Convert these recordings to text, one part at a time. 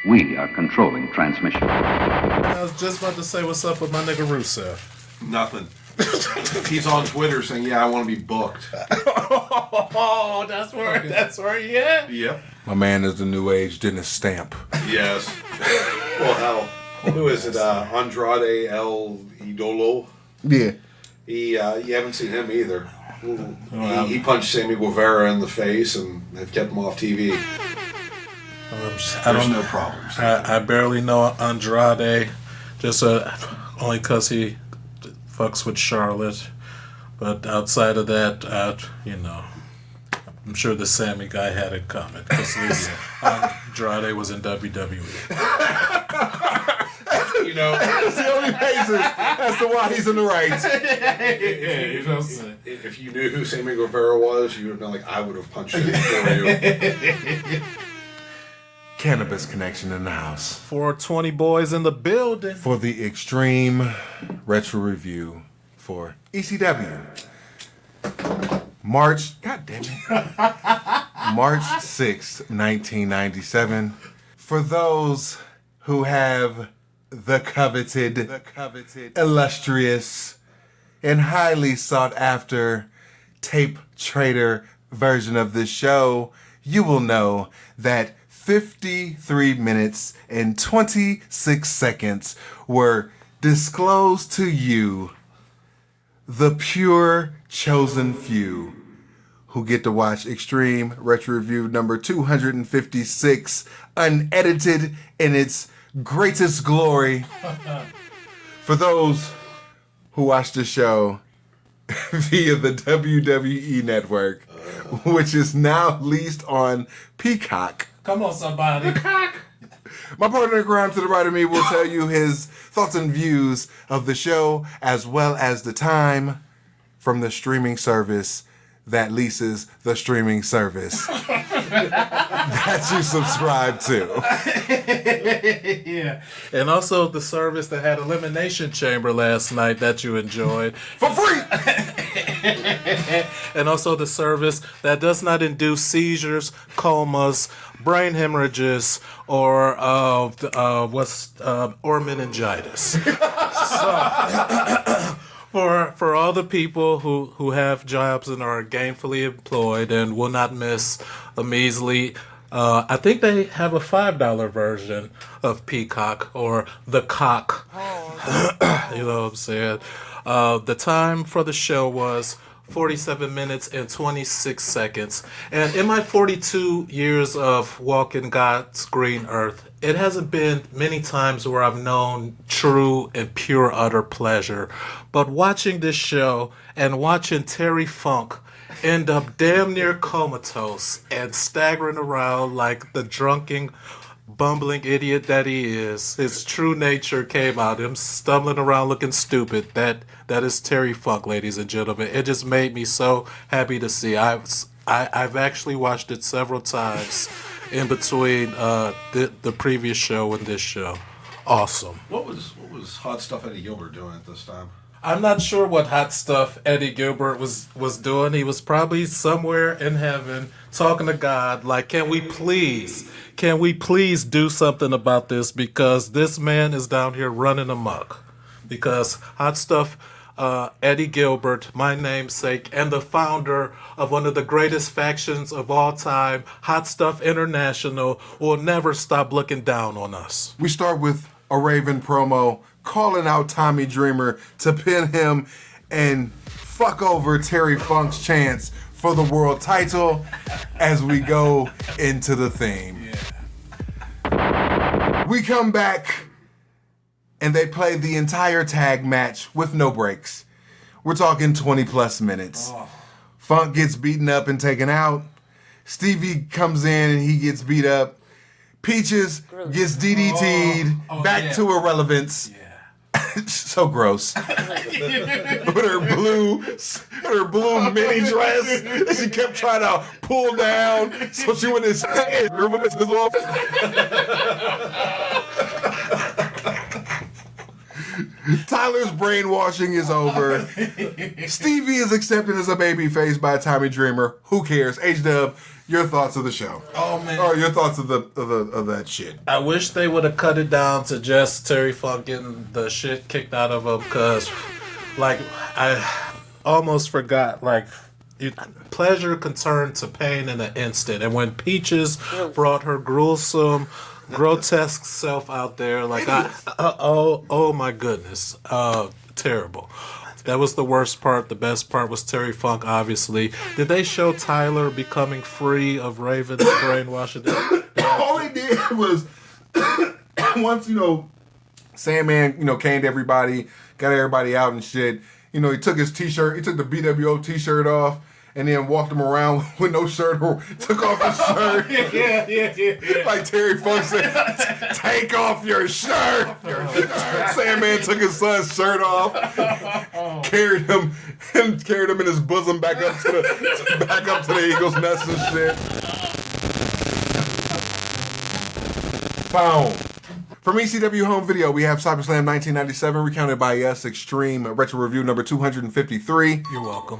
We are controlling transmission. I was just about to say what's up with my nigga Rusev. Nothing. He's on Twitter saying, "Yeah, I want to be booked." Oh, that's where he at? Yep. My man is the new age Dennis Stamp. Yes. Well, hell, who is it? Andrade El Idolo. Yeah. You haven't seen him either. He punched Sammy Guevara in the face, and they've kept him off TV. There's no problems. I barely know Andrade, just only because he fucks with Charlotte. But outside of that, I'm sure the Sammy guy had it coming because Andrade was in WWE. That's the only reason as to why he's in the right. If you knew who Sammy Guevara was, you would have been like, I would have punched him for you. Cannabis Connection in the house. 420 boys in the building. For the Extreme Retro Review for ECW. March 6th, 1997. For those who have the coveted, illustrious, and highly sought after tape trader version of this show, you will know that 53 minutes and 26 seconds were disclosed to you, the pure chosen few, who get to watch Extreme Retro Review number 256, unedited in its greatest glory. For those who watch the show via the WWE network, which is now leased on Peacock. Come on, somebody. My partner in crime to the right of me will tell you his thoughts and views of the show, as well as the time from the streaming service that leases the streaming service that you subscribe to. Yeah. And also the service that had Elimination Chamber last night that you enjoyed. For free! And also the service that does not induce seizures, comas, brain hemorrhages, or meningitis. So, for all the people who have jobs and are gainfully employed and will not miss a measly, I think they have a $5 version of Peacock or the Cock. You know what I'm saying? The time for the show was 47 minutes and 26 seconds. And in my 42 years of walking God's green earth, it hasn't been many times where I've known true and pure utter pleasure. But watching this show and watching Terry Funk end up damn near comatose and staggering around like the drunken, bumbling idiot that he is, his true nature came out. Him stumbling around looking stupid. That is Terry Funk, ladies and gentlemen. It just made me so happy to see. I've actually watched it several times in between the previous show and this show. Awesome. What was Hot Stuff Eddie Gilbert doing at this time? I'm not sure what hot stuff Eddie Gilbert was doing. He was probably somewhere in heaven talking to God like, can we please do something about this, because this man is down here running amok. Because hot stuff Eddie Gilbert, my namesake, and the founder of one of the greatest factions of all time, Hot Stuff International, will never stop looking down on us. We start with a Raven promo calling out Tommy Dreamer to pin him and fuck over Terry Funk's chance for the world title as we go into the theme. Yeah. We come back and they play the entire tag match with no breaks. We're talking 20 plus minutes. Oh. Funk gets beaten up and taken out. Stevie comes in and he gets beat up. Peaches gets DDT'd back to irrelevance. Yeah. So gross. With her blue mini dress that she kept trying to pull down so she wouldn't say Tyler's brainwashing is over. Stevie is accepted as a babyface by Tommy Dreamer. Who cares? H-Dub, your thoughts of the show. Oh man. Or your thoughts of of that shit. I wish they would have cut it down to just Terry Funk getting the shit kicked out of him, because, like, I almost forgot, like, pleasure can turn to pain in an instant. And when Peaches brought her gruesome, grotesque self out there, like, oh my goodness, terrible. That was the worst part. The best part was Terry Funk, obviously. Did they show Tyler becoming free of Raven's brainwashing? All he did was, once, Sandman, came to everybody, got everybody out and shit. He took his t-shirt, he took the BWO t-shirt off, and then walked him around with no shirt, or took off his shirt. Yeah. Like Terry Funk said, take off your shirt. Sandman took his son's shirt off, carried him in his bosom back up to the Eagles' nest and shit. Boom. From ECW Home Video, we have SummerSlam 1997, recounted by us, Extreme Retro Review number 253. You're welcome.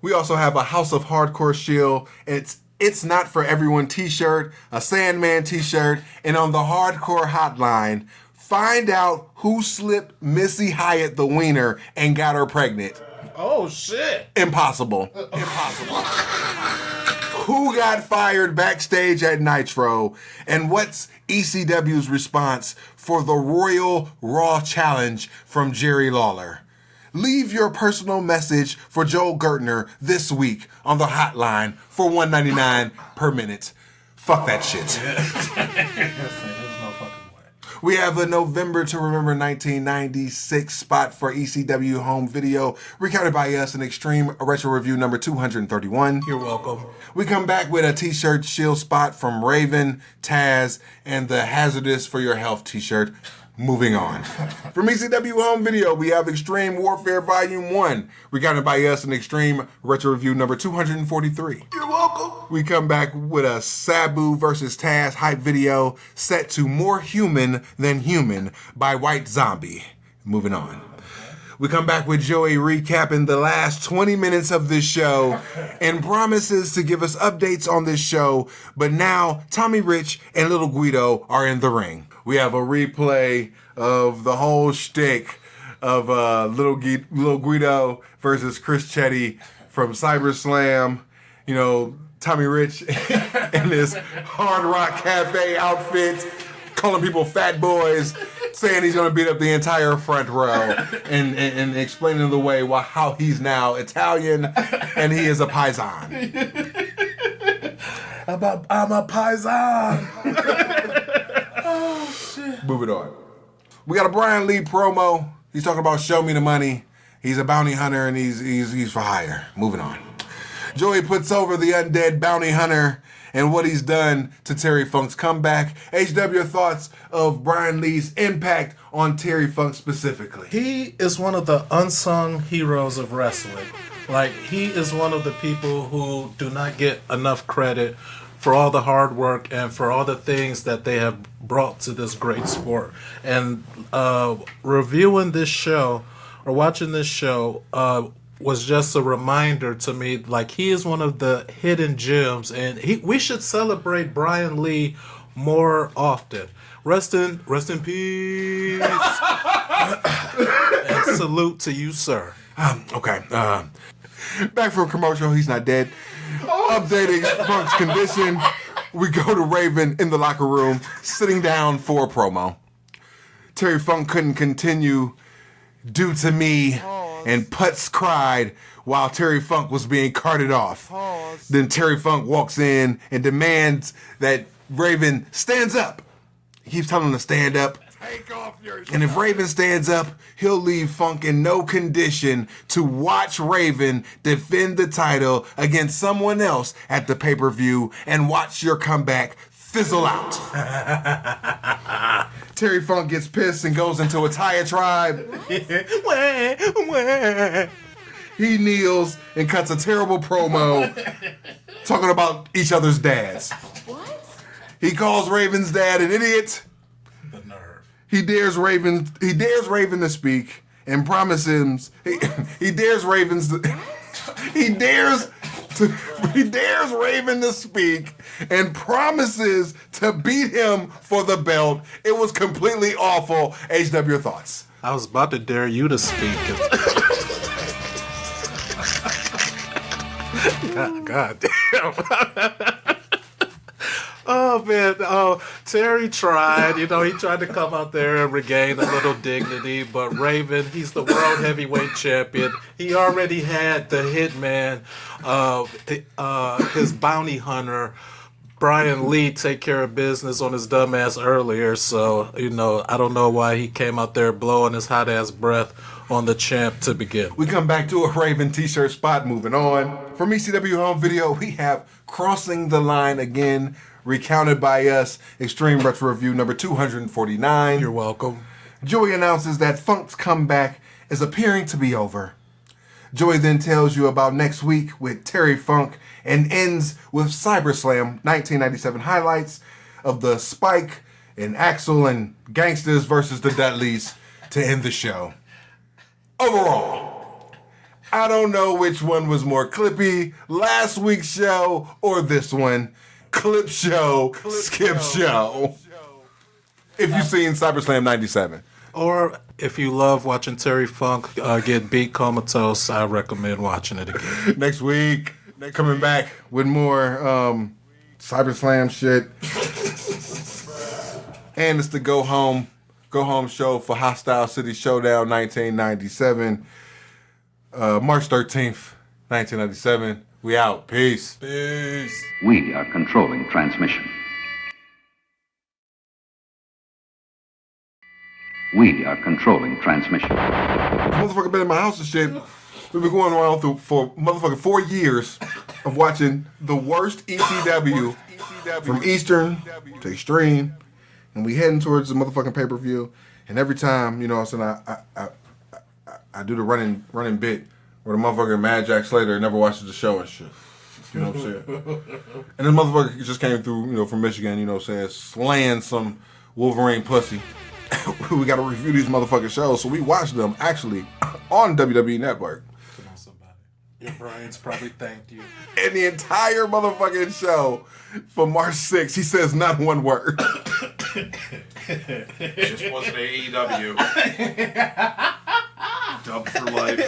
We also have a House of Hardcore shield. It's Not For Everyone t-shirt, a Sandman t-shirt, and on the Hardcore hotline, find out who slipped Missy Hyatt the wiener and got her pregnant. Oh, shit. Impossible. Who got fired backstage at Nitro? And what's ECW's response for the Royal Raw Challenge from Jerry Lawler? Leave your personal message for Joel Gertner this week on the hotline for $1.99 per minute. Fuck that shit. There's no fucking way. We have a November to Remember 1996 spot for ECW Home Video, recounted by us in Extreme Retro Review number 231. You're welcome. We come back with a t-shirt shield spot from Raven, Taz, and the Hazardous for Your Health t-shirt. Moving on. From ECW Home Video, we have Extreme Warfare Volume 1, recounted by us in Extreme Retro Review number 243. You're welcome. We come back with a Sabu versus Taz hype video set to More Human Than Human by White Zombie. Moving on. We come back with Joey recapping the last 20 minutes of this show and promises to give us updates on this show, but now Tommy Rich and Little Guido are in the ring. We have a replay of the whole shtick of Little Guido versus Chris Chetty from CyberSlam. Tommy Rich in this Hard Rock Cafe outfit, calling people fat boys, saying he's going to beat up the entire front row, and explaining the way how he's now Italian and he is a paisan. I'm a paisan. Oh, shit. Moving on. We got a Brian Lee promo. He's talking about show me the money. He's a bounty hunter and he's for hire. Moving on. Joey puts over the undead bounty hunter and what he's done to Terry Funk's comeback. HW thoughts of Brian Lee's impact on Terry Funk specifically. He is one of the unsung heroes of wrestling. Like, he is one of the people who do not get enough credit for all the hard work and for all the things that they have brought to this great sport. And reviewing this show or watching this show was just a reminder to me, like, he is one of the hidden gems, and we should celebrate Brian Lee more often. Rest in peace. And salute to you, sir. Okay. Back from commercial, he's not dead. Updating Funk's condition, we go to Raven in the locker room, sitting down for a promo. Terry Funk couldn't continue due to me, and Putz cried while Terry Funk was being carted off. Then Terry Funk walks in and demands that Raven stands up. He keeps telling him to stand up. Take off your shirt. And if Raven stands up, he'll leave Funk in no condition to watch Raven defend the title against someone else at the pay-per-view and watch your comeback fizzle out. Terry Funk gets pissed and goes into a diatribe. He kneels and cuts a terrible promo talking about each other's dads. What? He calls Raven's dad an idiot. The nerve. He dares Raven to speak and promises he dares to He dares Raven to speak and promises to beat him for the belt. It was completely awful. HW, your thoughts? I was about to dare you to speak. God damn. Oh man, Terry tried. He tried to come out there and regain a little dignity, but Raven, he's the world heavyweight champion. He already had the hitman, his bounty hunter, Brian Lee, take care of business on his dumbass earlier. So I don't know why he came out there blowing his hot ass breath on the champ to begin. We come back to a Raven t-shirt spot. Moving on from ECW home video, we have Crossing the Line again, recounted by us, Extreme Retro Review number 249. You're welcome. Joey announces that Funk's comeback is appearing to be over. Joey then tells you about next week with Terry Funk and ends with CyberSlam 1997 highlights of the Spike and Axel and Gangsters versus the Dudleys to end the show. Overall, I don't know which one was more clippy, last week's show or this one. Clip show, skip show. If you've seen CyberSlam 97. Or if you love watching Terry Funk get beat comatose, I recommend watching it again. Next week, coming back with more CyberSlam shit. And it's the go home show for Hostile City Showdown 1997. March 13th, 1997. We out. Peace. Peace. We are controlling transmission. We are controlling transmission. Motherfucker been in my house and shit. We've been going around for motherfucking 4 years of watching the worst ECW from Eastern to Extreme, and we heading towards the motherfucking pay-per-view. And every time, you know what I'm saying, I do the running bit where the motherfucker Mad Jack Slater never watches the show and shit. You know what I'm saying? And this motherfucker just came through, from Michigan, you know what I'm saying, slaying some Wolverine pussy. We got to review these motherfucking shows, so we watched them actually on WWE Network. Come on, somebody. Your brains probably thanked you. And the entire motherfucking show for March 6th, he says not one word. Just wasn't AEW. Dub for life.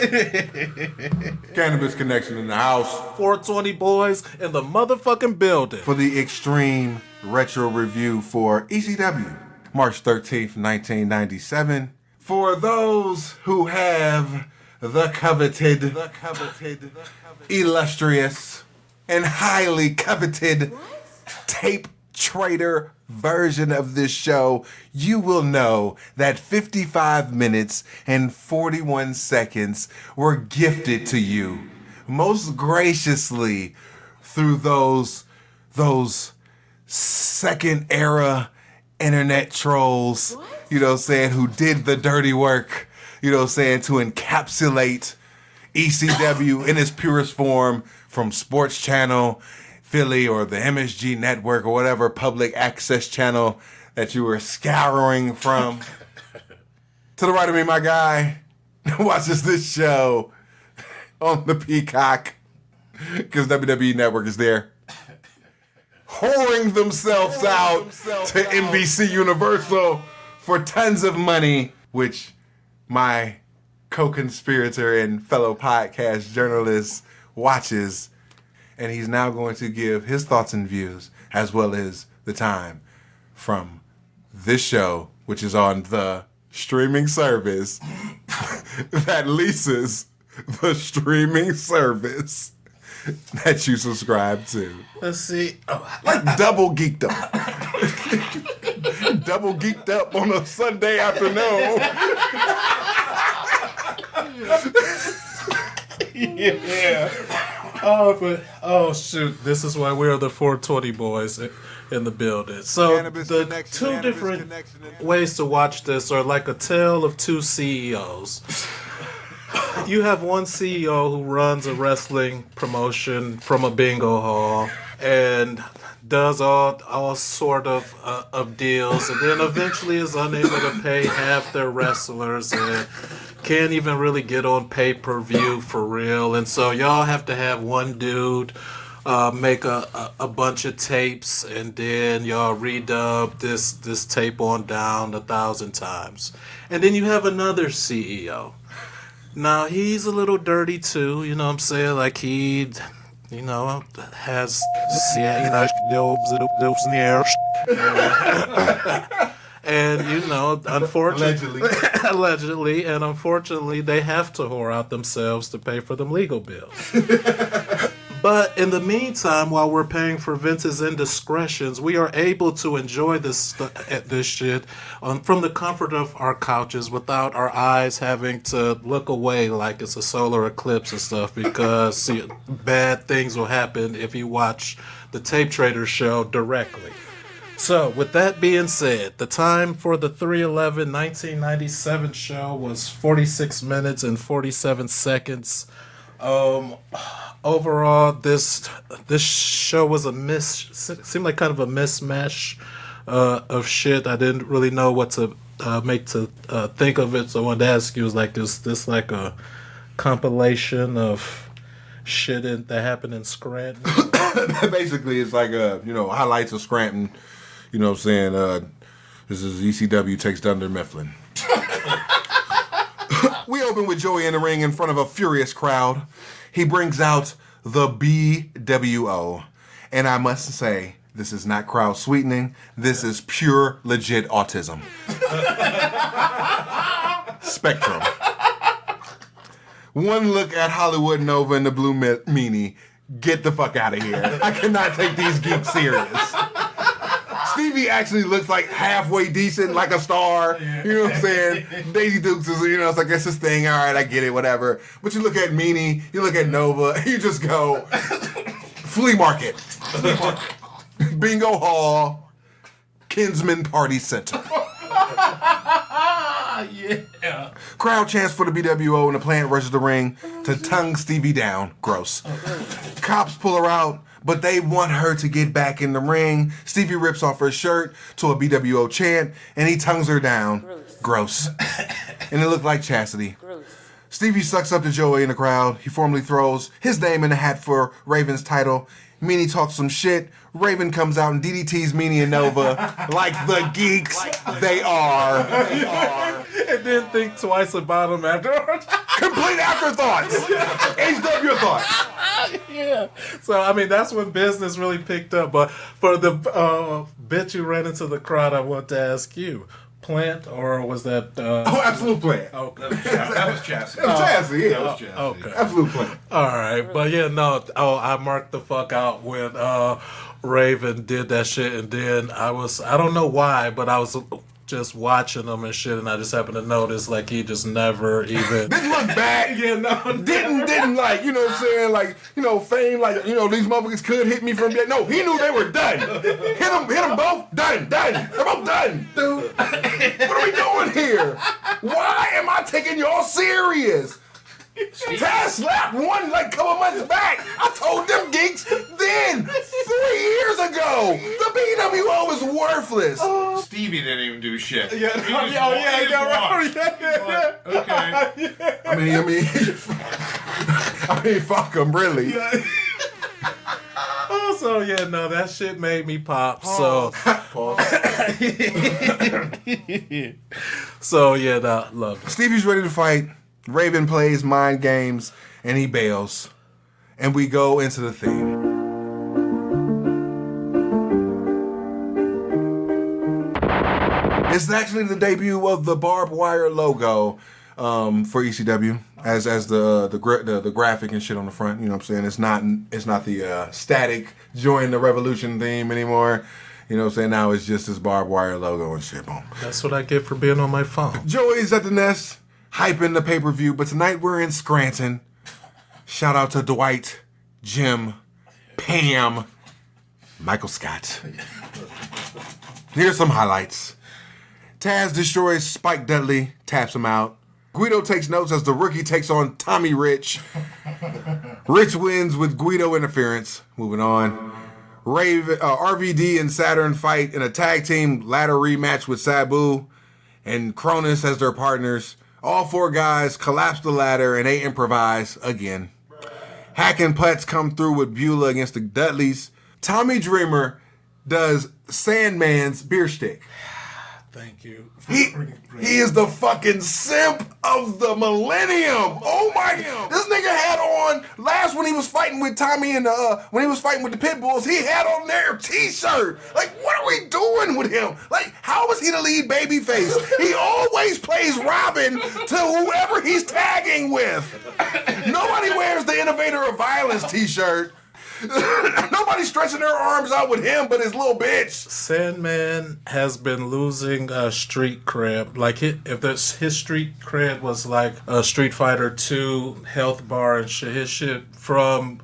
Cannabis Connection in the house. 420 boys in the motherfucking building. For the Extreme Retro Review for ECW, March 13th, 1997. For those who have the coveted, illustrious, and highly coveted tape trader version of this show, you will know that 55 minutes and 41 seconds were gifted to you most graciously through those second era internet trolls, you know what I'm saying, who did the dirty work, you know what I'm saying, to encapsulate ECW in its purest form from Sports Channel, Philly, or the MSG Network, or whatever public access channel that you were scouring from. To the right of me, my guy watches this show on the Peacock, because WWE Network is there, whoring themselves out to NBC Universal for tons of money, which my co-conspirator and fellow podcast journalist watches. And he's now going to give his thoughts and views, as well as the time from this show, which is on the streaming service that leases the streaming service that you subscribe to. Let's see. Like Double Geeked Up. Double Geeked Up on a Sunday afternoon. Yeah. Oh shoot! This is why we're the 420 boys in the building. So the two different ways to watch this are like a tale of two CEOs. You have one CEO who runs a wrestling promotion from a bingo hall, and does all sort of deals, and then eventually is unable to pay half their wrestlers and can't even really get on pay-per-view for real. And so y'all have to have one dude make a bunch of tapes, and then y'all redub this tape on down 1,000 times. And then you have another CEO. Now, he's a little dirty too, you know what I'm saying? Like, he, you know, has, and, you know, unfortunately, allegedly, and unfortunately, they have to whore out themselves to pay for them legal bills. But in the meantime, while we're paying for Vince's indiscretions, we are able to enjoy this shit from the comfort of our couches without our eyes having to look away like it's a solar eclipse and stuff, because bad things will happen if you watch the Tape Trader show directly. So, with that being said, the time for the 3/11/1997 show was 46 minutes and 47 seconds. Overall, this show was seemed like kind of a mismatch of shit. I didn't really know what to think of it, so I wanted to ask you, is this like a compilation of shit that happened in Scranton? Basically, it's like highlights of Scranton. You know what I'm saying? This is ECW takes Dunder Mifflin. We open with Joey in the ring in front of a furious crowd. He brings out the BWO. And I must say, this is not crowd sweetening. This is pure, legit autism. Spectrum. One look at Hollywood Nova and the Blue Meanie. Get the fuck out of here. I cannot take these geeks serious. Stevie actually looks like halfway decent, like a star. You know what I'm saying? Daisy Dukes is, it's like, that's his thing. All right, I get it, whatever. But you look at Meanie, you look at Nova, you just go, flea market. Bingo hall, Kinsman Party Center. Yeah. Crowd chants for the BWO and the plant rushes the ring to tongue Stevie down. Gross. Cops pull her out, but they want her to get back in the ring. Stevie rips off her shirt to a BWO chant, and he tongues her down. Gross. And it looked like chastity. Gross. Stevie sucks up to Joey in the crowd. He formally throws his name in the hat for Raven's title. Meanie talks some shit. Raven comes out and DDTs Meanie and Nova like the geeks they are. And then think twice about them afterwards. Complete afterthoughts. HW thoughts. Yeah. So, I mean, that's when business really picked up. But for the bit you ran into the crowd, I want to ask you. Plant, or was that... Oh, absolute plant. Okay. That was chassis. That was chassis, yeah. That was chassis. Okay. Absolute plant. All right. But yeah, no. Oh, I marked the fuck out when Raven did that shit. And then I don't know why, but I was just watching him and shit. And I just happened to notice, like, he just never even... Didn't look back. Yeah, no. Didn't like, you know what I'm saying? Like, fame, like, these motherfuckers could hit me from there. No, he knew they were done. Hit them both. Done. They're both done. Dude, what are we doing here? Why am I taking y'all serious? Taz slapped one like a couple months back. I told them geeks then, 3 years ago, the BWO is worthless. Stevie didn't even do shit. Yeah, Okay. I mean, fuck them, really. Oh, so yeah, no, that shit made me pop. So, so yeah, no, love it. Stevie's ready to fight. Raven plays mind games, and he bails. And we go into the theme. It's actually the debut of the barbed wire logo for ECW, as the graphic and shit on the front. You know what I'm saying? It's not the static join the revolution theme anymore. You know what I'm saying? Now it's just this barbed wire logo and shit. Boom. That's what I get for being on my phone. Joey's at the nest, hyping the pay-per-view, but tonight we're in Scranton. Shout out to Dwight, Jim, Pam, Michael Scott. Here's some highlights. Taz destroys Spike Dudley, taps him out. Guido takes notes as the rookie takes on Tommy Rich. Rich wins with Guido interference. Moving on. RVD and Saturn fight in a tag team ladder rematch with Sabu and Cronus as their partners. All 4 guys collapse the ladder and they improvise again. Hack and Putz come through with Beulah against the Dudleys. Tommy Dreamer does Sandman's beer stick. Thank you. He is the fucking simp of the millennium. Oh my! This nigga had on last when he was fighting with Tommy and when he was fighting with the Pit Bulls. He had on their T-shirt. Like, what are we doing with him? Like, how is he the lead babyface? He always plays Robin to whoever he's tagging with. Nobody wears the Innovator of Violence T-shirt. Nobody's stretching their arms out with him but his little bitch. Sandman has been losing street cred. Like, his street cred was like a Street Fighter 2 health bar and shit. His shit from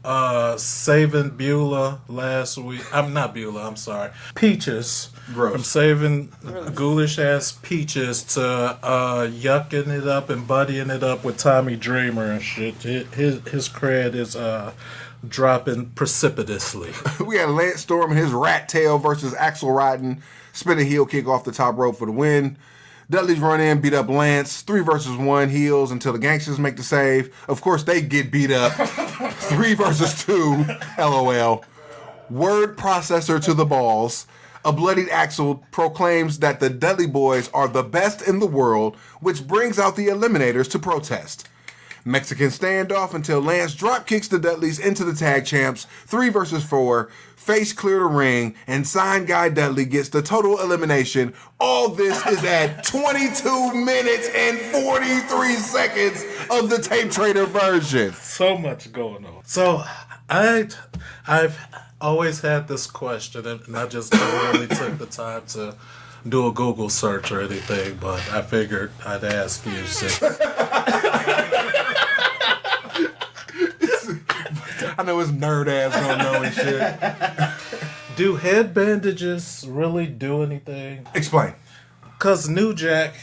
saving Beulah last week. I'm not Beulah, I'm sorry. Peaches. Gross. From saving ghoulish ass Peaches to yucking it up and buddying it up with Tommy Dreamer and shit. His cred is dropping precipitously. We had Lance Storm and his rat tail versus Axel Rotten. Spin a heel kick off the top rope for the win. Dudley's run in, beat up Lance. 3 versus 1 heels until the gangsters make the save. Of course, they get beat up. 3 versus 2. LOL. Word processor to the balls. A bloodied Axel proclaims that the Dudley boys are the best in the world, which brings out the Eliminators to protest. Mexican standoff until Lance drop kicks the Dudleys into the tag champs. 3 versus 4. Face clear the ring, and Sign Guy Dudley gets the total elimination. All this is at 22 minutes and 43 seconds of the Tape Trader version. So much going on. So I've always had this question, and I just never really took the time to do a Google search or anything, but I figured I'd ask you. I know his nerd ass don't know and shit. Do head bandages really do anything? Explain. Because New Jack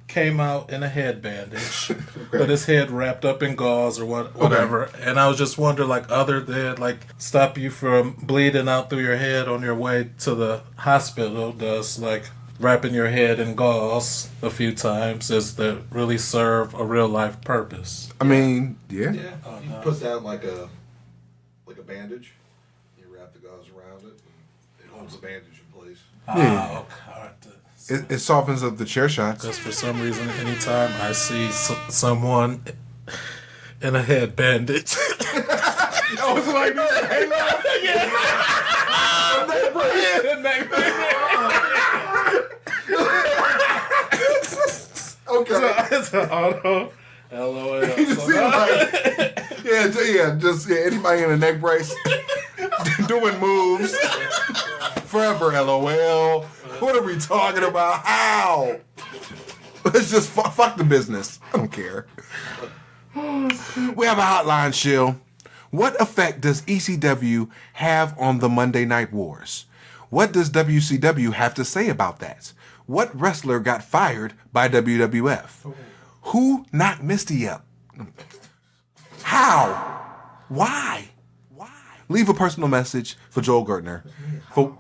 came out in a head bandage, but his head wrapped up in gauze or whatever. Okay. And I was just wondering, like, other than, like, stop you from bleeding out through your head on your way to the hospital, does, like, wrapping your head in gauze a few times, does that really serve a real life purpose? I mean, yeah. Yeah. You put that like a bandage. You wrap the gauze around it, and it holds the bandage in place. Yeah. Okay. It softens up the chair shots. Because for some reason, anytime I see someone in a head bandage, I was like, okay. So it's an auto. LOL. Just anybody in a neck brace doing moves forever. LOL. What are we talking about? How? Let's just fuck the business. I don't care. We have a hotline, Shill. What effect does ECW have on the Monday Night Wars? What does WCW have to say about that? What wrestler got fired by WWF? Who knocked Misty up? How? Why? Leave a personal message for Joel Gertner. For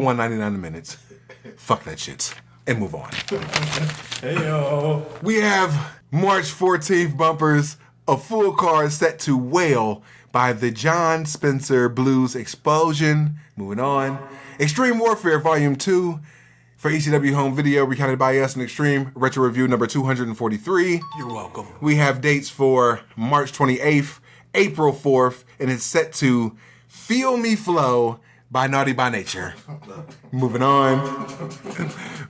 $1.99 a minute. Fuck that shit. And move on. Heyo. We have March 14th bumpers, a full card set to Wail by the John Spencer Blues Explosion. Moving on. Extreme Warfare Volume 2 for ECW Home Video, recounted by us in Extreme Retro Review number 243. You're welcome. We have dates for March 28th, April 4th, and it's set to Feel Me Flow by Naughty by Nature. Moving on.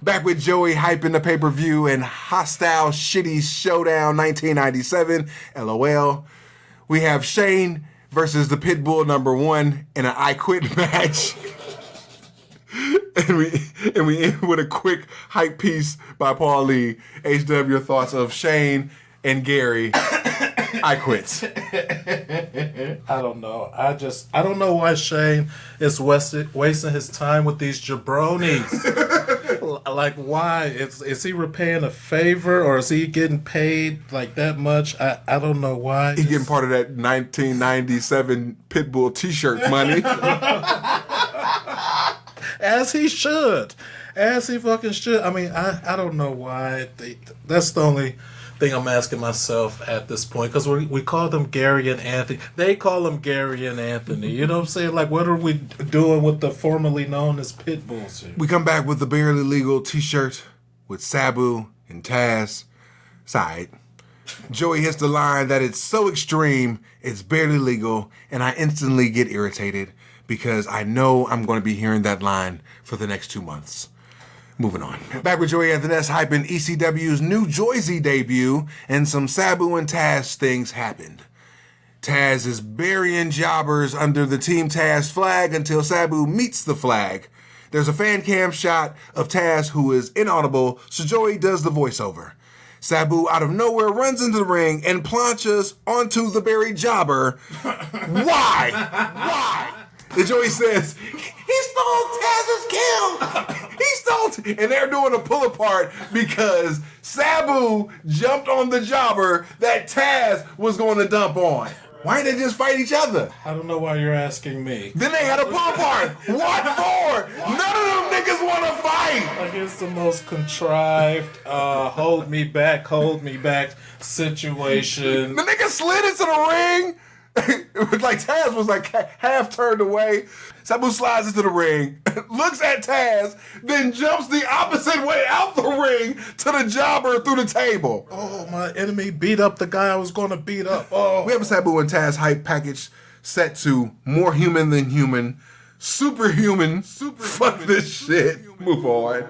Back with Joey hyping the pay-per-view and Hostile Shitty Showdown 1997. LOL. We have Shane versus the Pitbull #1 in an I Quit match. And we end with a quick hype piece by Paul Lee. HW, your thoughts of Shane and Gary. I quit. I don't know. I don't know why Shane is wasting his time with these jabronis. Like, why? Is he repaying a favor, or is he getting paid like that much? I don't know why. He getting part of that 1997 Pitbull T-shirt money. As he should. As he fucking should. I mean, I don't know why. That's the only thing I'm asking myself at this point. Because we call them Gary and Anthony. They call them Gary and Anthony. You know what I'm saying? Like, what are we doing with the formerly known as Pitbulls here? We come back with the Barely Legal T-shirt with Sabu and Taz. It's all right. Joey hits the line that it's so extreme, it's barely legal, and I instantly get irritated because I know I'm going to be hearing that line for the next 2 months. Moving on. Back with Joey Anthony hyping ECW's new Joyzy debut, and some Sabu and Taz things happened. Taz is burying jobbers under the Team Taz flag until Sabu meets the flag. There's a fan cam shot of Taz who is inaudible, so Joey does the voiceover. Sabu out of nowhere runs into the ring and planchas onto the buried jobber. Why? Why? And Joey says, he stole Taz's kill. He stole and they're doing a pull apart because Sabu jumped on the jobber that Taz was going to dump on. Why didn't they just fight each other? I don't know why you're asking me. Then they had a pull apart. What for? None of them niggas want to fight. Like, it's the most contrived, hold me back situation. The nigga slid into the ring. It was like Taz was like half turned away. Sabu slides into the ring, looks at Taz, then jumps the opposite way out the ring to the jobber through the table. Oh, my enemy beat up the guy I was going to beat up. Oh, We have a Sabu and Taz hype package set to more human than human, superhuman. Fuck this shit. Move on.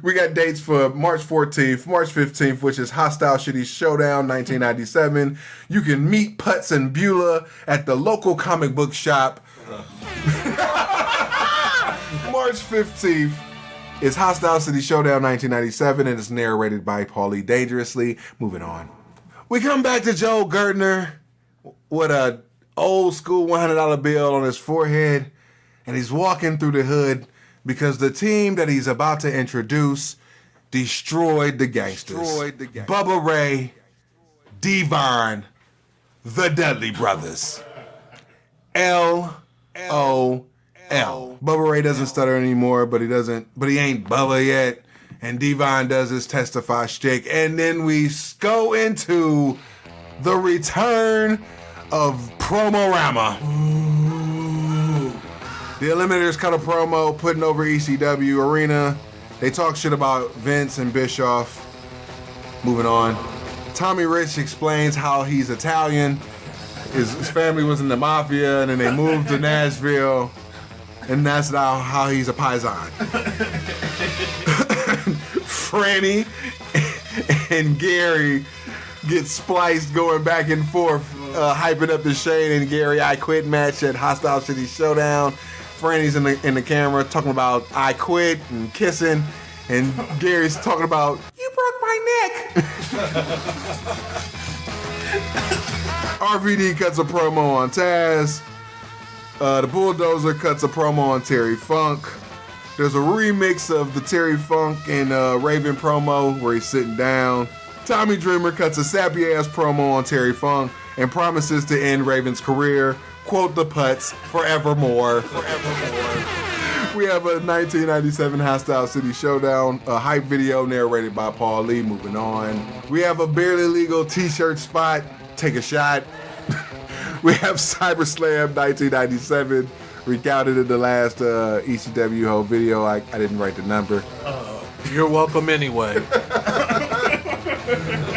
We got dates for March 14th, March 15th, which is Hostile Shitty Showdown 1997. You can meet Putz and Beulah at the local comic book shop. March 15th is Hostile City Showdown 1997, and it's narrated by Paulie Dangerously. Moving on. We come back to Joe Gertner with a old school $100 bill on his forehead, and he's walking through the hood because the team that he's about to introduce destroyed the gangsters. Bubba Ray, Devon, the Dudley Brothers. L-O-L. Bubba Ray doesn't stutter anymore, but he ain't Bubba yet. And Devon does his testify shtick. And then we go into the return of Promorama. The Eliminators cut a promo putting over ECW Arena. They talk shit about Vince and Bischoff. Moving on. Tommy Rich explains how he's Italian. His family was in the mafia, and then they moved to Nashville, and that's how he's a paisan. Franny and Gary get spliced going back and forth, hyping up the Shane and Gary I Quit match at Hostile City Showdown. Franny's in the camera talking about I quit and kissing, and Gary's talking about you broke my neck. RVD cuts a promo on Taz. The Bulldozer cuts a promo on Terry Funk. There's a remix of the Terry Funk and Raven promo where he's sitting down. Tommy Dreamer cuts a sappy ass promo on Terry Funk and promises to end Raven's career. Quote the Putz, forevermore. We have a 1997 Hostile City Showdown, a hype video narrated by Paul Lee. Moving on. We have a barely legal t-shirt spot. Take a shot. We have CyberSlam 1997, recounted in the last ECW whole video. I didn't write the number. You're welcome anyway.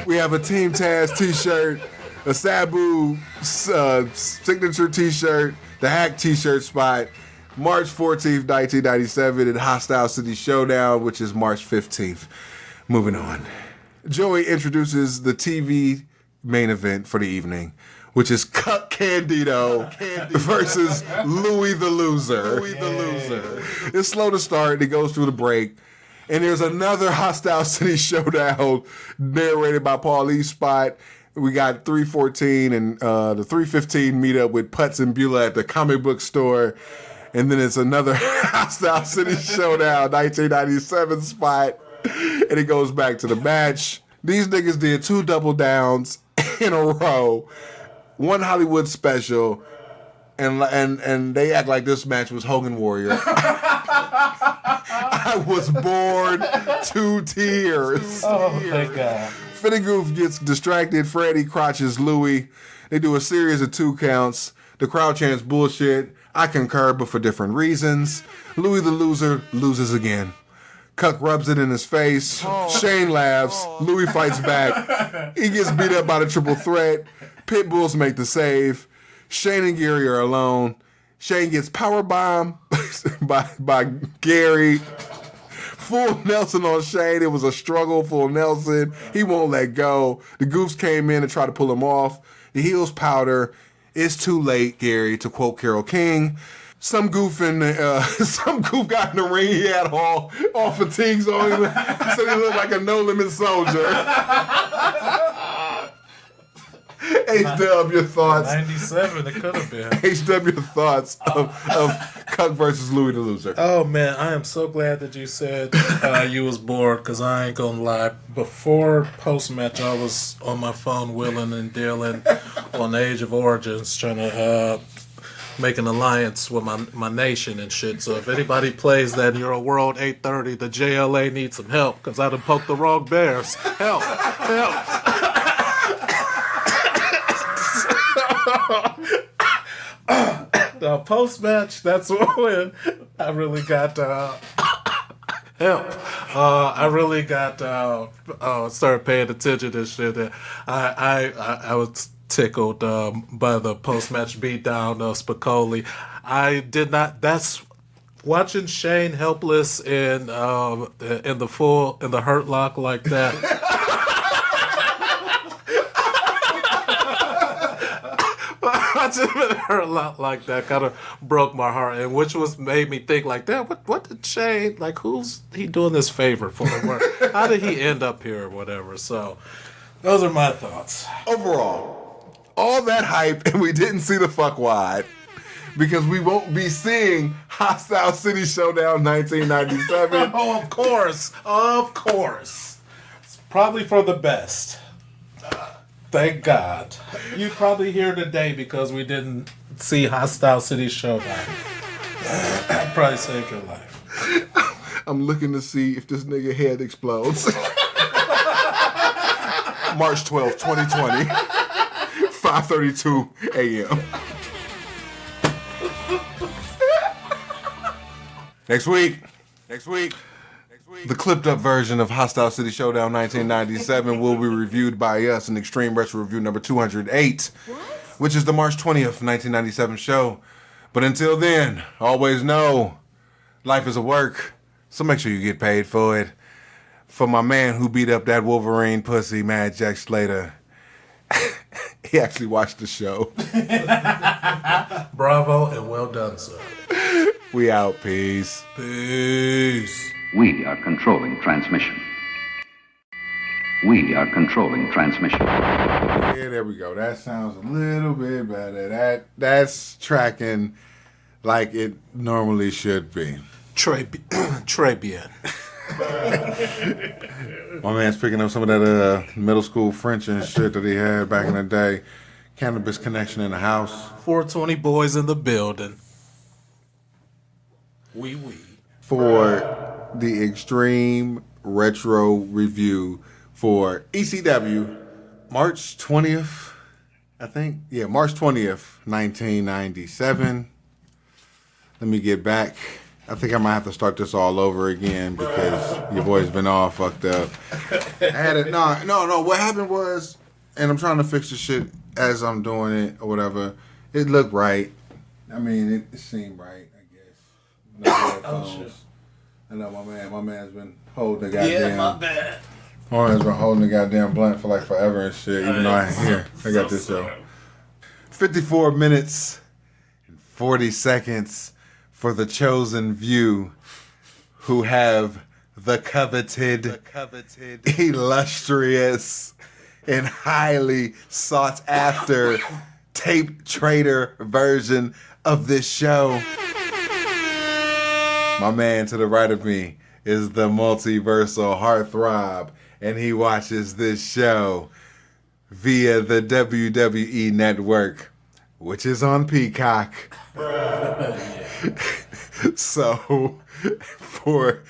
We have a Team Taz t-shirt, a Sabu signature t-shirt, the Hack t-shirt spot, March 14th, 1997 in Hostile City Showdown, which is March 15th. Moving on. Joey introduces the TV main event for the evening, which is Cuck Candido versus Louie the Loser. It's slow to start. It goes through the break. And there's another Hostile City Showdown narrated by Paul Lee spot. We got 314 and the 315 meetup with Putz and Beulah at the comic book store. And then it's another Hostile City Showdown 1997 spot. And it goes back to the match. These niggas did 2 double downs in a row. 1 Hollywood special. And they act like this match was Hogan Warrior. I was bored to tears. Oh, thank God. Fitty Goof gets distracted. Freddie crotches Louie. They do a series of 2 counts. The crowd chants bullshit. I concur, but for different reasons. Louie the loser loses again. Cuck rubs it in his face. Shane laughs. Louie fights back. He gets beat up by the triple threat. Pit Bulls make the save. Shane and Gary are alone. Shane gets powerbombed by Gary. Full Nelson on Shane. It was a struggle. Full Nelson. He won't let go. The Goofs came in and tried to pull him off. The heels powder. It's too late, Gary, to quote Carole King. Some goof got in the ring. He had all fatigues on him. He said he looked like a no-limit soldier. H-Dub, your thoughts. 97, it could have been. H-Dub, your thoughts of Cuck versus Louie the Loser. Oh, man, I am so glad that you said you was bored, because I ain't going to lie. Before post-match, I was on my phone wheeling and dealing on Age of Origins, trying to make an alliance with my nation and shit. So if anybody plays that in Euro World 830, the JLA needs some help, because I done poked the wrong bears. Help. The post-match, that's when I really got help. I really got started paying attention to shit. I was tickled by the post-match beatdown of Spicoli. I did not. That's watching Shane helpless in the Hurt Lock like that. Watching him in Hurt Lock like that kind of broke my heart, and which made me think like that. What did Shane, like, who's he doing this favor for? How did he end up here or whatever? So those are my thoughts. Overall, all that hype, and we didn't see the fuck wide, because we won't be seeing Hostile City Showdown 1997. Oh, of course. It's probably for the best. Thank God. You'd probably hear today because we didn't see Hostile City Showdown. Probably saved your life. I'm looking to see if this nigga head explodes. March 12th, 2020. 5:32 a.m. Next week. The clipped up version of Hostile City Showdown 1997 will be reviewed by us in Extreme Retro Review number 208, which is the March 20th, 1997 show. But until then, always know, life is a work, so make sure you get paid for it. For my man who beat up that Wolverine pussy, Mad Jack Slater, he actually watched the show. Bravo and well done, sir. We out, peace. Peace. We are controlling transmission. We are controlling transmission. Yeah, there we go. That sounds a little bit better. That's tracking like it normally should be. Très bien. My man's picking up some of that middle school French and shit that he had back in the day. Cannabis connection in the house. 420 boys in the building. Oui. For the Extreme Retro Review for ECW, March 20th, I think. Yeah, March 20th, 1997. Let me get back. I think I might have to start this all over again because your boy's been all fucked up. I had it. No. What happened was, and I'm trying to fix the shit as I'm doing it or whatever. It looked right. I mean, it seemed right, I guess. No headphones. I know my man's been holding the goddamn. Yeah, my bad. My man's been holding the goddamn blunt for like forever and shit. Even though I got this show. 54 minutes and 40 seconds for the chosen few who have the coveted, illustrious, and highly sought after tape trader version of this show. My man to the right of me is the multiversal heartthrob, and he watches this show via the WWE Network, which is on Peacock. So, for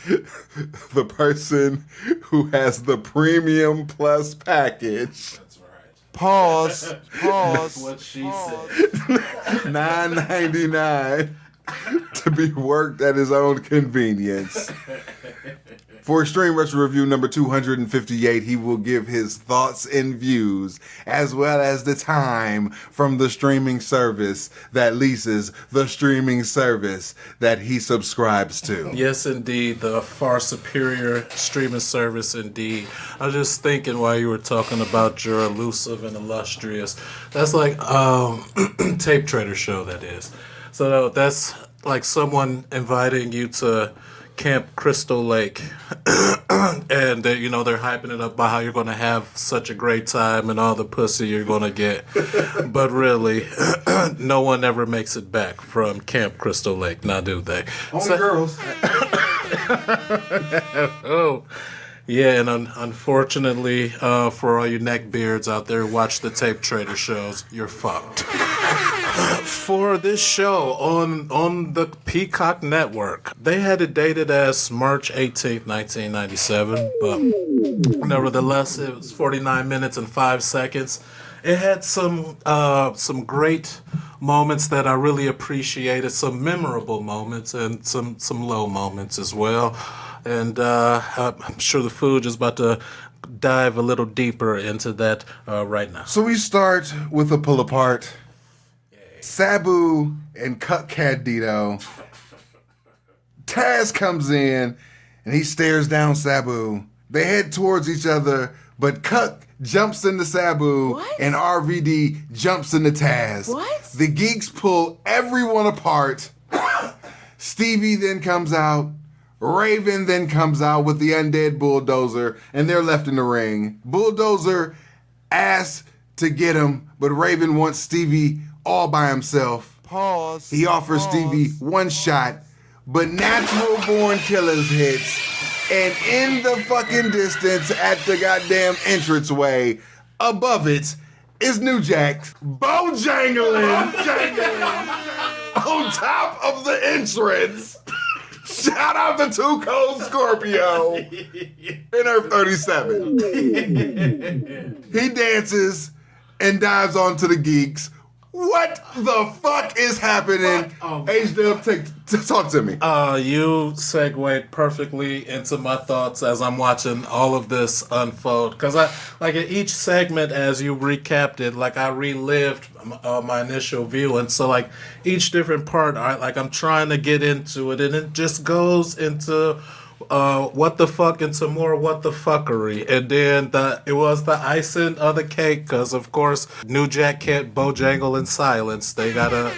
the person who has the Premium Plus package, That's right. pause, That's what she said. $9.99 to be worked at his own convenience. For Extreme Retro Review number 258, he will give his thoughts and views, as well as the time from the streaming service that leases the streaming service that he subscribes to. Yes, indeed, the far superior streaming service, indeed. I was just thinking while you were talking about your elusive and illustrious, that's like Tape Trader show, that is. So that's like someone inviting you to Camp Crystal Lake, and they're hyping it up by how you're going to have such a great time and all the pussy you're going to get. But really, no one ever makes it back from Camp Crystal Lake, now do they? Only girls. Oh, yeah, and unfortunately, for all you neckbeards out there who watch the Tape Trader shows, you're fucked. For this show on the Peacock Network, they had it dated as March 18th, 1997, but nevertheless, it was 49 minutes and 5 seconds. It had some great moments that I really appreciated, some memorable moments, and some low moments as well. And I'm sure the food is about to dive a little deeper into that right now. So we start with a pull apart. Sabu and Cuck Candido. Taz comes in and he stares down Sabu. They head towards each other, but Cuck jumps into Sabu and RVD jumps into Taz. What? The geeks pull everyone apart. Stevie then comes out. Raven then comes out with the undead Bulldozer, and they're left in the ring. Bulldozer asks to get him, but Raven wants Stevie all by himself. Pause. He offers Stevie one shot, but Natural Born Killers hits, and in the fucking distance at the goddamn entranceway, above it, is New Jack Bojangling on top of the entrance. Shout out to Too Cold Scorpio in Earth 37. He dances and dives onto the geeks. What the fuck is happening? H-Dub, talk to me. You segued perfectly into my thoughts as I'm watching all of this unfold. Because in each segment, as you recapped it, I relived my initial view. And so, each different part, I'm trying to get into it. And it just goes into what the fuck into more what the fuckery. And then it was the icing of the cake, because of course New Jack can't bojangle in silence. They gotta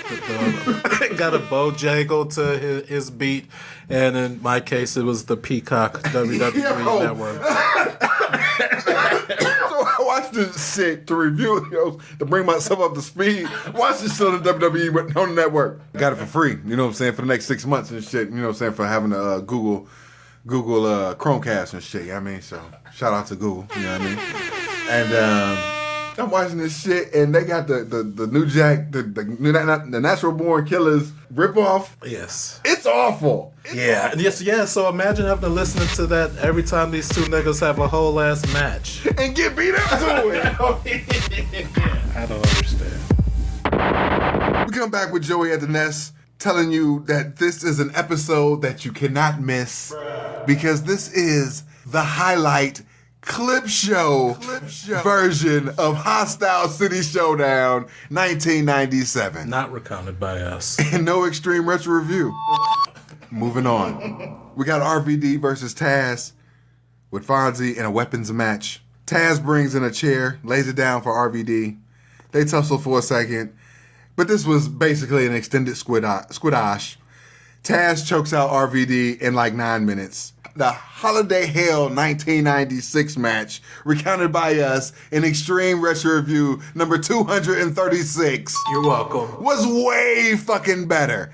bojangle to his beat, and in my case it was the Peacock WWE Network. So I watched this shit to review, to bring myself up to speed. Watch this shit on the WWE on the network. Got it for free, you know what I'm saying, for the next 6 months and shit, you know what I'm saying, for having a Google Chromecast and shit, you know what I mean? So, shout out to Google, you know what I mean? And I'm watching this shit, and they got the New Jack, the Natural Born Killers ripoff. Yes. It's awful. Yeah. So imagine having to listen to that every time these two niggas have a whole ass match. And get beat up to it. I don't understand. We come back with Joey at the Nest, telling you that this is an episode that you cannot miss, because this is the highlight clip show version of Hostile City Showdown 1997. Not recounted by us. And no Extreme Retro Review. Moving on. We got RVD versus Taz with Fonzie in a weapons match. Taz brings in a chair, lays it down for RVD. They tussle for a second, but this was basically an extended squidash. Taz chokes out RVD in 9 minutes. The Holiday Hell 1996 match, recounted by us in Extreme Retro Review number 236. You're welcome. Was way fucking better.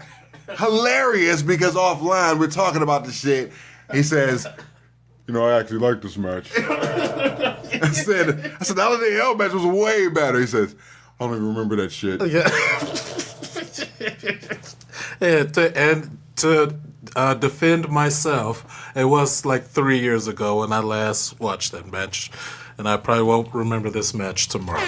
hilarious because offline we're talking about the shit. He says, I actually like this match. I said, the Hell in Hell match was way better. He says, I don't even remember that shit. Yeah. And to defend myself, it was like 3 years ago when I last watched that match, and I probably won't remember this match tomorrow.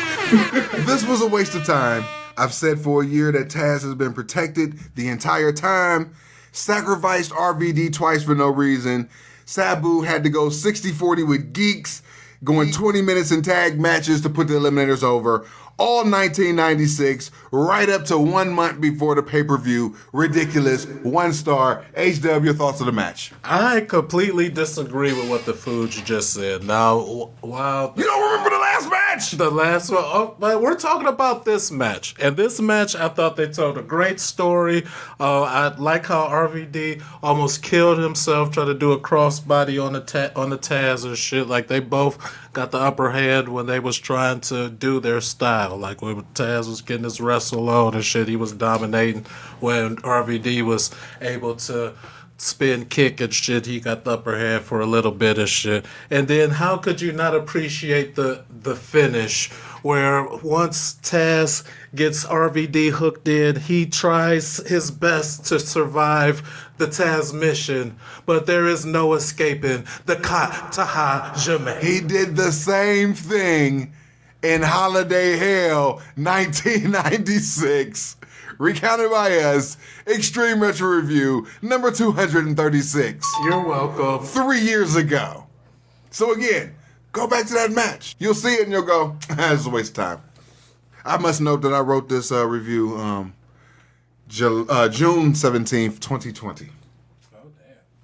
This was a waste of time. I've said for a year that Taz has been protected the entire time, sacrificed RVD twice for no reason. Sabu had to go 60-40 with Geeks, going 20 minutes in tag matches to put the Eliminators over. All 1996, right up to 1 month before the pay-per-view. Ridiculous. 1 star. HW, your thoughts on the match? I completely disagree with what the Fuge just said. Now, wow. You don't remember the last match? The last one. Oh, but we're talking about this match. And this match, I thought they told a great story. I like how RVD almost killed himself trying to do a crossbody on the Taz and shit. Like, they both got the upper hand when they was trying to do their style. Like, when Taz was getting his wrestle on and shit, he was dominating. When RVD was able to spin kick and shit, he got the upper hand for a little bit of shit. And then how could you not appreciate the finish where once Taz gets RVD hooked in, he tries his best to survive the Taz mission, but there is no escaping the Kataha Jame. He did the same thing in Holiday Hell 1996. Recounted by us, Extreme Retro Review, number 236. You're welcome. 3 years ago. So again, go back to that match. You'll see it and you'll go, this is a waste of time. I must note that I wrote this review June 17th, 2020.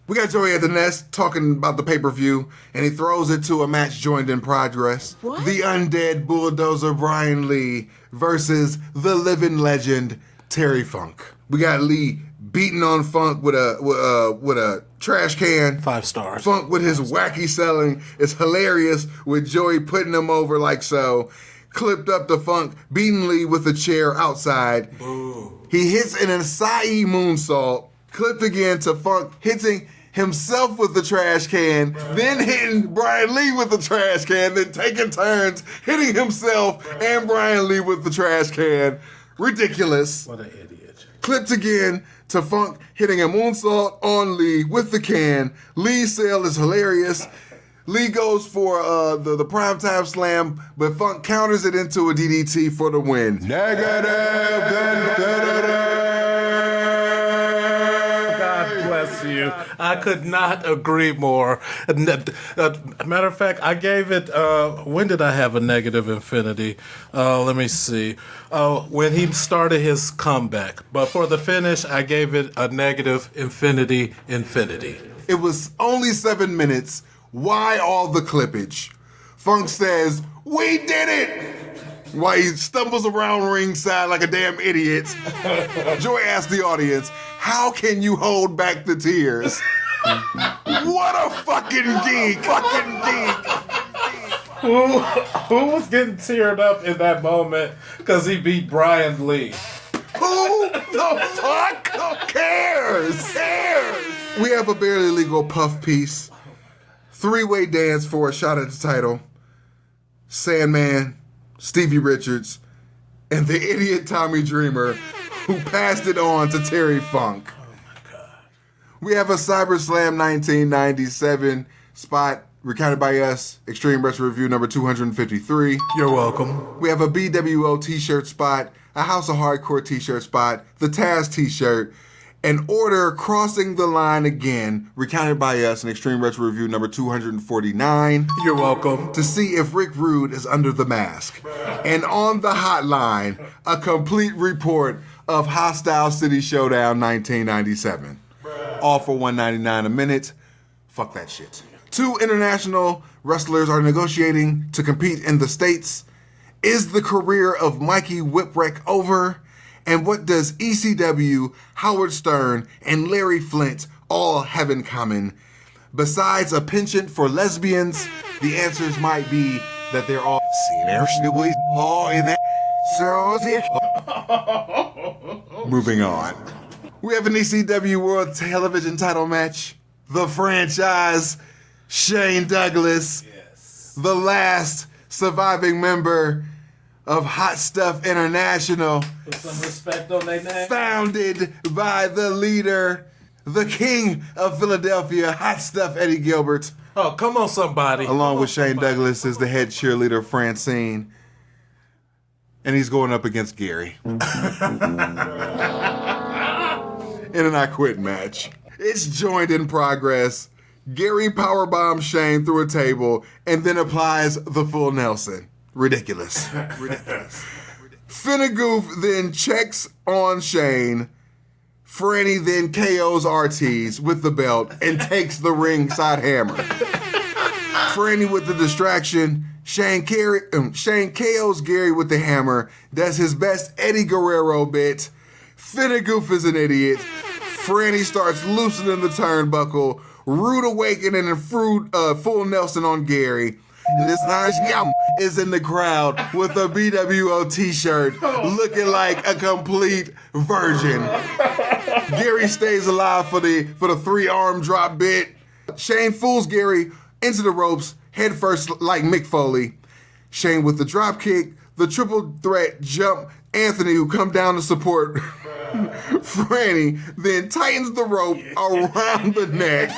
We got Joey at the Nest talking about the pay-per-view, and he throws it to a match joined in progress. What? The Undead Bulldozer Brian Lee versus the living legend Terry Funk. We got Lee beating on Funk with a trash can. 5 stars. Funk with his wacky selling is hilarious, with Joey putting him over like so. Clipped up to Funk, beating Lee with a chair outside. Ooh. He hits an Acai moonsault. Clipped again to Funk hitting himself with the trash can, then hitting Brian Lee with the trash can, then taking turns hitting himself and Brian Lee with the trash can. Ridiculous. What an idiot. Clipped again to Funk hitting a moonsault on Lee with the can. Lee's sale is hilarious. Lee goes for the primetime slam, but Funk counters it into a DDT for the win. Negative infinity. You. I could not agree more. Matter of fact, I gave it. When did I have a negative infinity? Let me see. When he started his comeback. But for the finish, I gave it a negative infinity. It was only 7 minutes. Why all the clippage? Funk says, "We did it!" While he stumbles around ringside like a damn idiot. Joy asks the audience, how can you hold back the tears? What a fucking geek! Who was getting teared up in that moment because he beat Brian Lee? Who the fuck cares? We have a barely legal puff piece. 3-way dance for a shot at the title. Sandman, Stevie Richards, and the idiot Tommy Dreamer, who passed it on to Terry Funk. Oh my God. We have a CyberSlam 1997 spot recounted by us, Extreme Retro Review number 253. You're welcome. We have a BWO t-shirt spot, a House of Hardcore t-shirt spot, the Taz t-shirt, an order crossing the line again, recounted by us in Extreme Retro Review number 249. You're welcome. To see if Rick Rude is under the mask. And on the hotline, a complete report of Hostile City Showdown 1997. All for $1.99 a minute. Fuck that shit. 2 international wrestlers are negotiating to compete in the States. Is the career of Mikey Whipwreck over? And what does ECW, Howard Stern, and Larry Flint all have in common? Besides a penchant for lesbians, the answers might be that they're all moving on. We have an ECW World Television title match. The franchise, Shane Douglas, the last surviving member of Hot Stuff International. Put some respect on their name. Founded by the leader, the king of Philadelphia, Hot Stuff Eddie Gilbert. Oh, come on, somebody. Along with Shane Douglas is the head cheerleader, Francine. And he's going up against Gary. In an I Quit match. It's joined in progress. Gary powerbombs Shane through a table and then applies the full Nelson. Ridiculous. Ridiculous. Finnegoof then checks on Shane. Franny then KOs Ortiz with the belt and takes the ringside hammer. Franny with the distraction. Shane KOs Gary with the hammer. Does his best Eddie Guerrero bit. Finnegoof is an idiot. Franny starts loosening the turnbuckle. Rude awakening and full Nelson on Gary. This nice yum is in the crowd with a BWO t-shirt looking like a complete virgin. Gary stays alive for the 3-arm drop bit. Shane fools Gary into the ropes, head first like Mick Foley. Shane with the drop kick, the triple threat jump. Anthony, who come down to support Franny, then tightens the rope around the neck.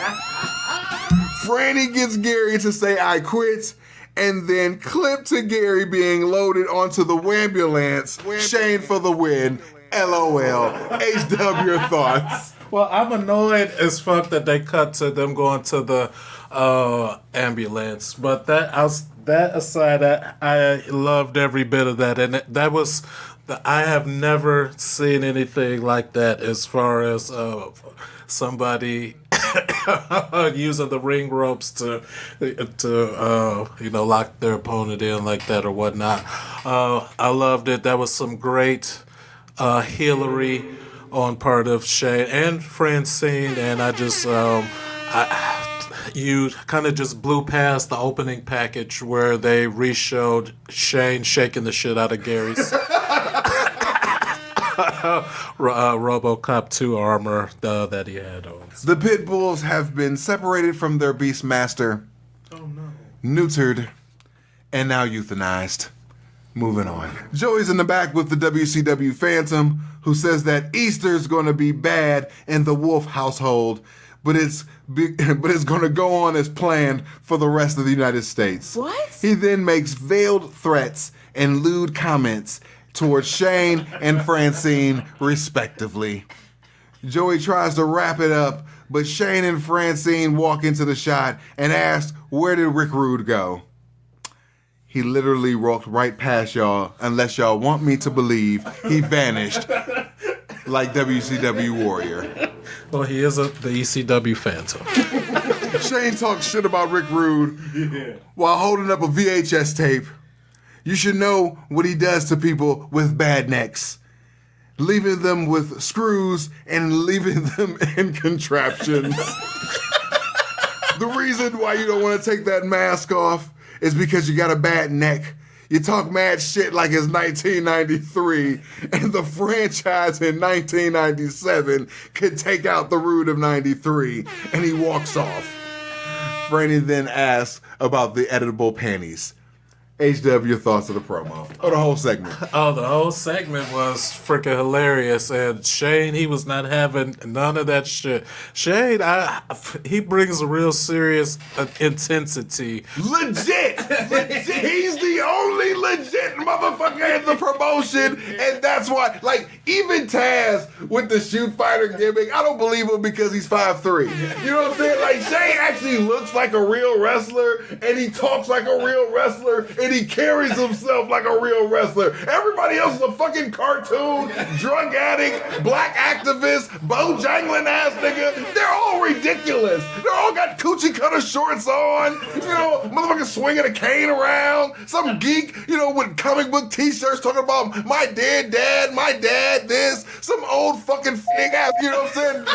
Franny gets Gary to say I quit, and then clip to Gary being loaded onto the wambulance. Shane for the win. LOL. HW, your thoughts? Well, I'm annoyed as fuck that they cut to them going to the ambulance. But that aside, I loved every bit of that, and that was. I have never seen anything like that as far as somebody using the ring ropes to lock their opponent in like that or whatnot. I loved it. That was some great healery on part of Shane and Francine, and I just you kind of just blew past the opening package where they re-showed Shane shaking the shit out of Gary's RoboCop 2 armor that he had on. The Pit Bulls have been separated from their Beastmaster, neutered, and now euthanized. Moving on. Joey's in the back with the WCW Phantom, who says that Easter's going to be bad in the Wolf household, but it's going to go on as planned for the rest of the United States. What? He then makes veiled threats and lewd comments towards Shane and Francine, respectively. Joey tries to wrap it up, but Shane and Francine walk into the shot and ask, where did Rick Rude go? He literally walked right past y'all, unless y'all want me to believe he vanished like WCW Warrior. Well, he is the ECW Phantom. Shane talks shit about Rick Rude while holding up a VHS tape. You should know what he does to people with bad necks, leaving them with screws and leaving them in contraptions. The reason why you don't want to take that mask off is because you got a bad neck. You talk mad shit like it's 1993, and the franchise in 1997 could take out the Rude of 93, and he walks off. Franny then asks about the editable panties. HW, your thoughts of the promo, or the whole segment? Oh, the whole segment was freaking hilarious, and Shane, he was not having none of that shit. Shane, he brings a real serious intensity. Legit! He's the only legit motherfucker in the promotion, and that's why, like, even Taz with the shoot fighter gimmick, I don't believe him because he's 5'3". You know what I'm saying? Like, Shane actually looks like a real wrestler, and he talks like a real wrestler, and he carries himself like a real wrestler. Everybody else is a fucking cartoon, drug addict, black activist, bojangling ass nigga. They're all ridiculous. They're all got coochie cutter shorts on, motherfucker swinging a cane around. Some geek, with comic book t-shirts talking about my dead dad, my dad this. Some old fucking fig ass,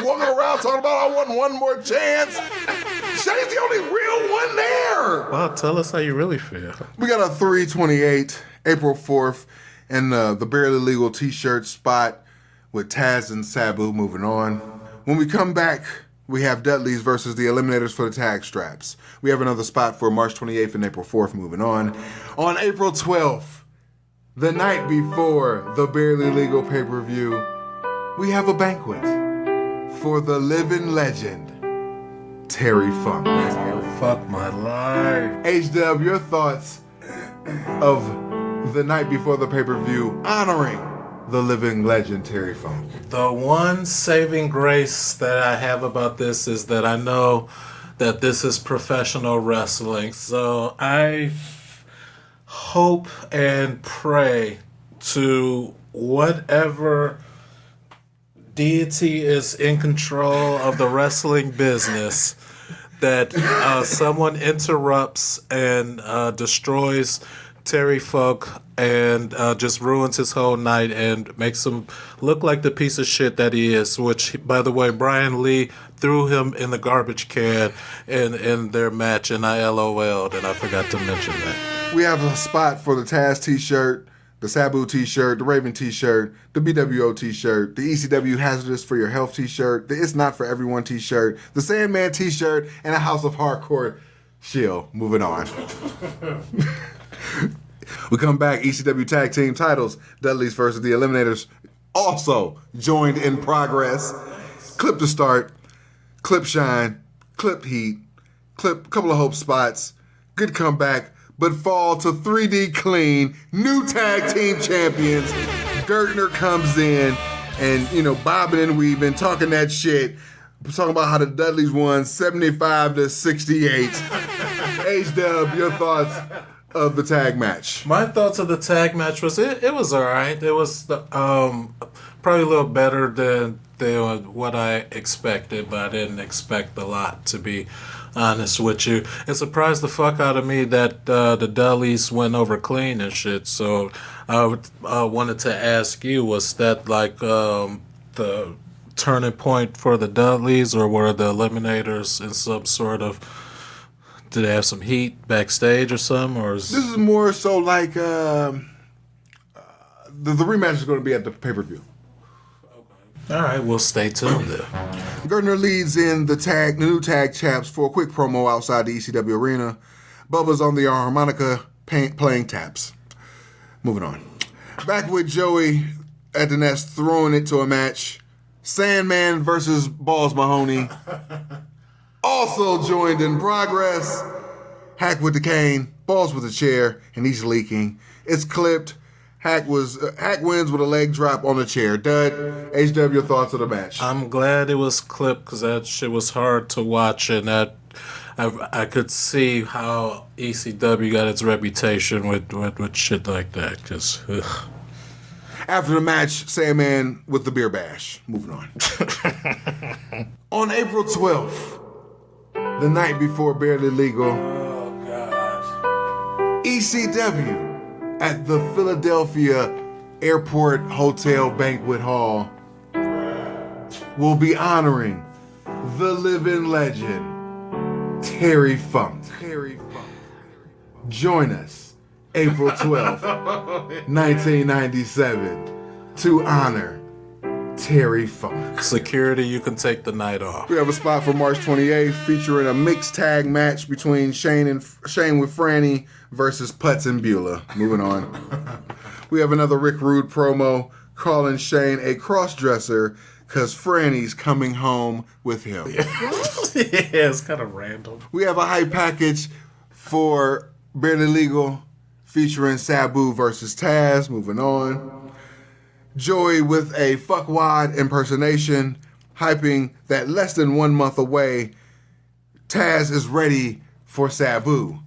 walking around talking about I want one more chance. Shane's the only real one there. Well, tell us how you really feel. We got a 3/28, April 4th, in the Barely Legal t-shirt spot with Taz and Sabu moving on. When we come back, we have Dudley's versus the Eliminators for the tag straps. We have another spot for March 28th and April 4th moving on. On April 12th, the night before the Barely Legal pay-per-view, we have a banquet for the living legend, Terry Funk. Oh, fuck my life. H-Dub, your thoughts of the night before the pay-per-view honoring the living legend, Terry Funk. The one saving grace that I have about this is that I know that this is professional wrestling. So I hope and pray to whatever deity is in control of the wrestling business that someone interrupts and destroys Terry Funk and just ruins his whole night and makes him look like the piece of shit that he is, which, by the way, Brian Lee threw him in the garbage can in their match, and I LOL'd, and I forgot to mention that. We have a spot for the Taz t-shirt, the Sabu t-shirt, the Raven t-shirt, the BWO t-shirt, the ECW Hazardous for Your Health t-shirt, the It's Not For Everyone t-shirt, the Sandman t-shirt, and a House of Hardcore shield. Moving on. We come back, ECW Tag Team titles, Dudley's versus the Eliminators, also joined in progress. Clip to start, clip shine, clip heat, clip couple of hope spots, good comeback, but fall to 3D clean, new tag team champions. Gertner comes in and, bobbing and weaving, talking that shit, talking about how the Dudleys won 75-68. H-Dub, your thoughts of the tag match? My thoughts of the tag match was it was all right. It was probably a little better than what I expected, but I didn't expect a lot, to be honest with you. It surprised the fuck out of me that the Dudleys went over clean and shit. So I wanted to ask you, was that like the turning point for the Dudleys, or were the Eliminators in some sort of... Did they have some heat backstage or something? This is more so like the rematch is going to be at the pay-per-view. All right, we'll stay tuned then. Gertner leads in the new tag chaps for a quick promo outside the ECW arena. Bubba's on the harmonica playing taps. Moving on. Back with Joey at the nest, throwing it to a match. Sandman versus Balls Mahoney. Also joined in progress. Hack with the cane, Balls with the chair, and he's leaking. It's clipped. Hack wins with a leg drop on the chair. Dud, HW, your thoughts of the match? I'm glad it was clipped because that shit was hard to watch, and that I could see how ECW got its reputation with shit like that. Cause, after the match, Sandman with the beer bash. Moving on. On April 12th, the night before Barely Legal, ECW at the Philadelphia Airport Hotel Banquet Hall will be honoring the living legend, Terry Funk. Join us April 12th, 1997, to honor Terry Funk. Security, you can take the night off. We have a spot for March 28th featuring a mixed tag match between Shane with Franny versus Putz and Beulah. Moving on. We have another Rick Rude promo calling Shane a cross-dresser because Franny's coming home with him. Yeah, it's kind of random. We have a hype package for Barely Legal featuring Sabu versus Taz. Moving on. Joey with a fuckwad impersonation, hyping that less than 1 month away, Taz is ready for Sabu.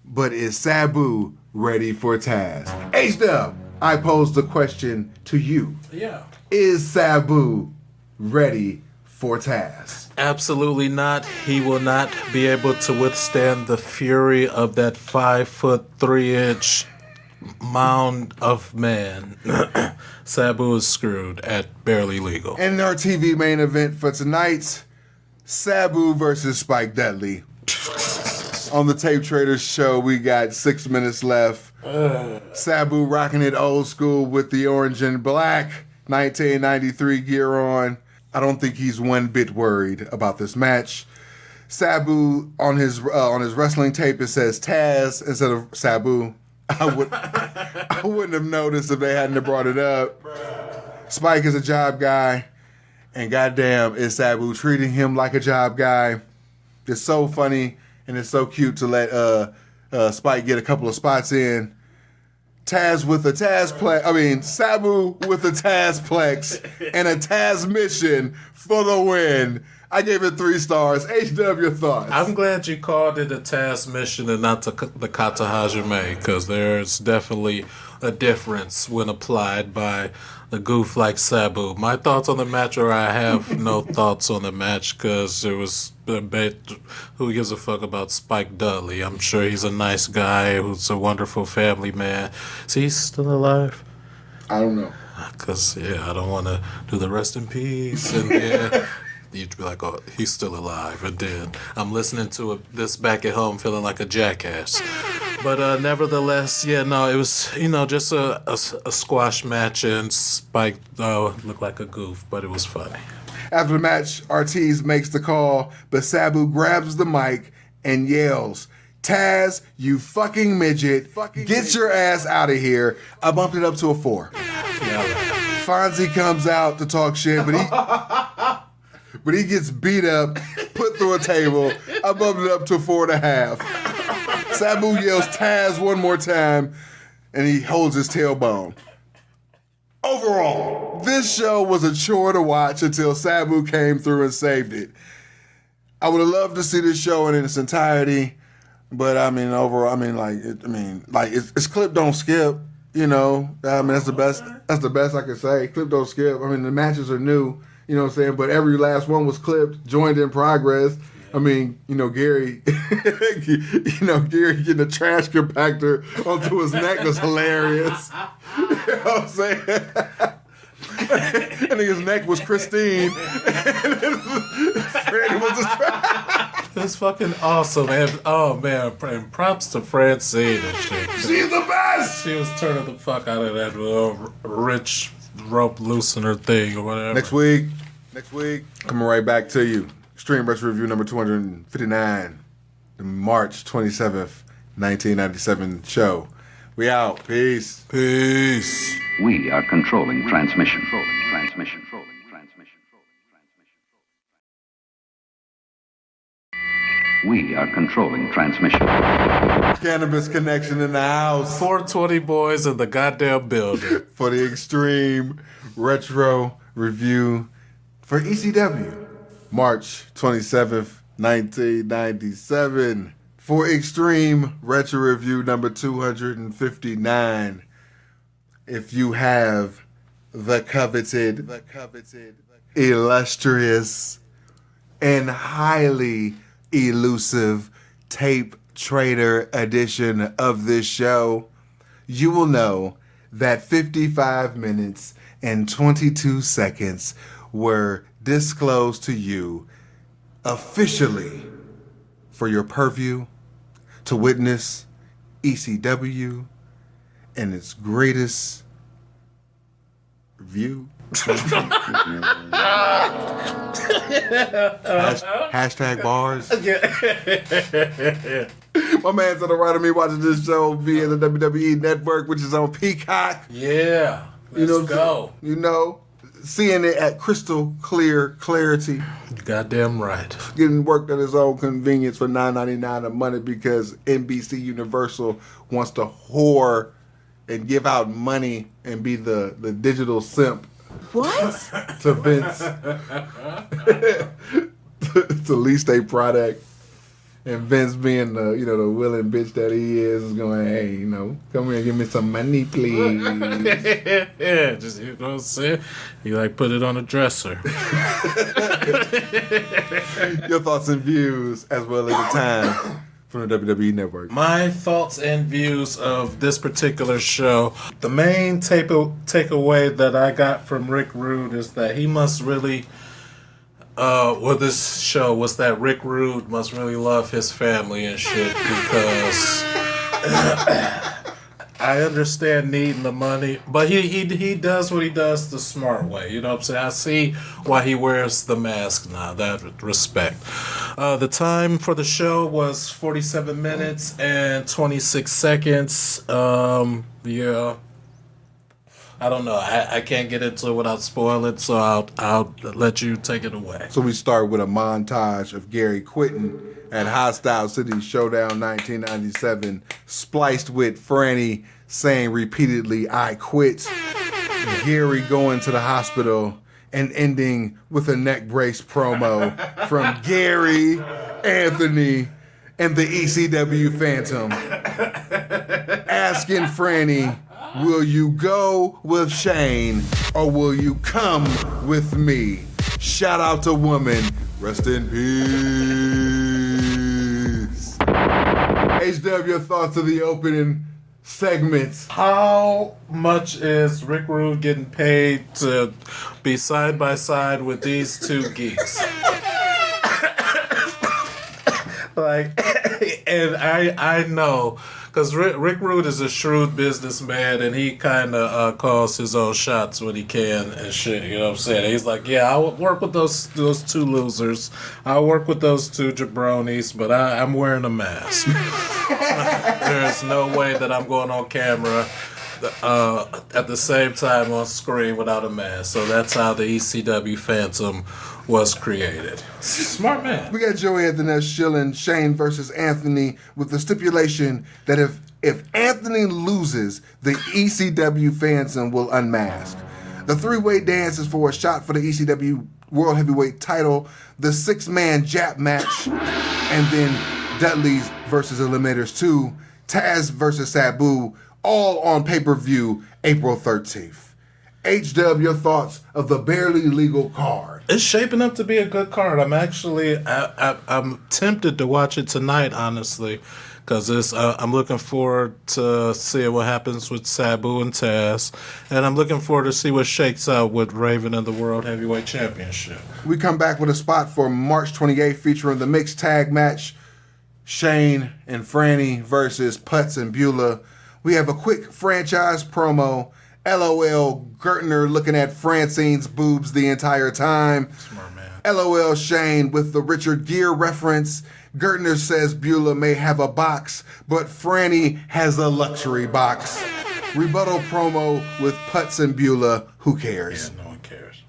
But is Sabu ready for Taz? H-Dub, I pose the question to you. Yeah. Is Sabu ready for Taz? Absolutely not. He will not be able to withstand the fury of that 5'3" mound of man. Sabu is screwed at Barely Legal. And our TV main event for tonight, Sabu versus Spike Dudley. On the Tape Traders show, we got 6 minutes left. Sabu rocking it old school with the orange and black. 1993 gear on. I don't think he's one bit worried about this match. Sabu on his wrestling tape, it says Taz instead of Sabu. I wouldn't have noticed if they hadn't have brought it up. Spike is a job guy, and goddamn is Sabu treating him like a job guy. It's so funny and it's so cute to let Spike get a couple of spots in. Sabu with a Tazplex and a Taz mission for the win. I gave it 3 stars. HW, your thoughts? I'm glad you called it a task mission and not the Kata Hajime, because there's definitely a difference when applied by a goof like Sabu. My thoughts on the match are I have no thoughts on the match because it was who gives a fuck about Spike Dudley? I'm sure he's a nice guy who's a wonderful family man. Is he still alive? I don't know. Because, I don't want to do the rest in peace. And you'd be like, oh, he's still alive. And then I'm listening to this back at home feeling like a jackass. But nevertheless, it was, just a squash match, and Spike looked like a goof, but it was funny. After the match, Ortiz makes the call, but Sabu grabs the mic and yells, Taz, you fucking midget, get your ass out of here. I bumped it up to a 4. Fonzie comes out to talk shit, but he gets beat up, put through a table. I bumped it up to 4.5. Sabu yells Taz one more time, and he holds his tailbone. Overall, this show was a chore to watch until Sabu came through and saved it. I would have loved to see this show in its entirety, but overall, it's clip don't skip. That's the best. That's the best I can say. Clip don't skip. The matches are new. You know what I'm saying? But every last one was clipped, joined in progress. Gary, Gary getting a trash compactor onto his neck was hilarious. You know what I'm saying? I think his neck was Christine. Freddie was the trash. That's fucking awesome. And, and props to Francine and shit. She's the best! She was turning the fuck out of that rich rope loosener thing or whatever. Next week, coming right back to you. Extreme Retro Review number 259, the March 27th, 1997 show. We out. Peace. Peace. We are controlling transmission. We are controlling transmission. Cannabis Connection in the house. 420 boys in the goddamn building. For the Extreme Retro Review for ECW. March 27th, 1997. For Extreme Retro Review number 259. If you have the coveted, illustrious, and highly elusive Tape Trader edition of this show, you will know that 55 minutes and 22 seconds were disclosed to you officially for your purview to witness ECW and its greatest view. Hashtag bars. My man's on the right of me watching this show via the WWE Network, which is on Peacock. Yeah. Let's go. Seeing it at crystal clear clarity. Goddamn right. Getting worked at his own convenience for $9.99 a month because NBC Universal wants to whore and give out money and be the digital simp. What? To Vince. To lease their product. And Vince being the willing bitch that he is going, hey, come here and give me some money, please. Yeah, just, what I'm saying? You put it on a dresser. Your thoughts and views as well as the time from the WWE Network. My thoughts and views of this particular show. The main takeaway that I got from Rick Rude is that he must really... this show was that Rick Rude must really love his family and shit because I understand needing the money, but he does what he does the smart way. You know what I'm saying? I see why he wears the mask now. That respect. The time for the show was 47 minutes and 26 seconds. Yeah. I don't know. I can't get into it without spoiling, so I'll let you take it away. So we start with a montage of Gary quitting at Hostile City Showdown 1997, spliced with Franny saying repeatedly, "I quit." Gary going to the hospital and ending with a neck brace promo from Gary, Anthony, and the ECW Phantom asking Franny, "Will you go with Shane or will you come with me?" Shout out to Woman. Rest in peace. HW, your thoughts of the opening segments. How much is Rick Rude getting paid to be side by side with these two geeks? Like, and I know, because Rick Rude is a shrewd businessman, and he kind of calls his own shots when he can and shit. You know what I'm saying? He's like, yeah, I'll work with those two losers. I'll work with those two jabronis, but I'm wearing a mask. There's no way that I'm going on camera at the same time on screen without a mask. So that's how the ECW Phantom was created. Smart man. We got Joey at the next shilling Shane versus Anthony with the stipulation that if Anthony loses, the ECW Phantom will unmask. The three-way dance is for a shot for the ECW World Heavyweight title, the six-man Jap match, and then Dudley's versus Eliminators 2, Taz versus Sabu, all on pay-per-view April 13th. HW, your thoughts of the barely legal card? It's shaping up to be a good card. I'm actually I'm tempted to watch it tonight, honestly, because I'm looking forward to seeing what happens with Sabu and Taz, and I'm looking forward to see what shakes out with Raven and the World Heavyweight Championship. We come back with a spot for March 28th featuring the mixed tag match, Shane and Franny versus Putz and Beulah. We have a quick franchise promo. LOL Gertner looking at Francine's boobs the entire time. Smart man. LOL Shane with the Richard Gere reference. Gertner says Beulah may have a box, but Franny has a luxury box. Rebuttal promo with Putz and Beulah. Who cares? Yeah, no one cares.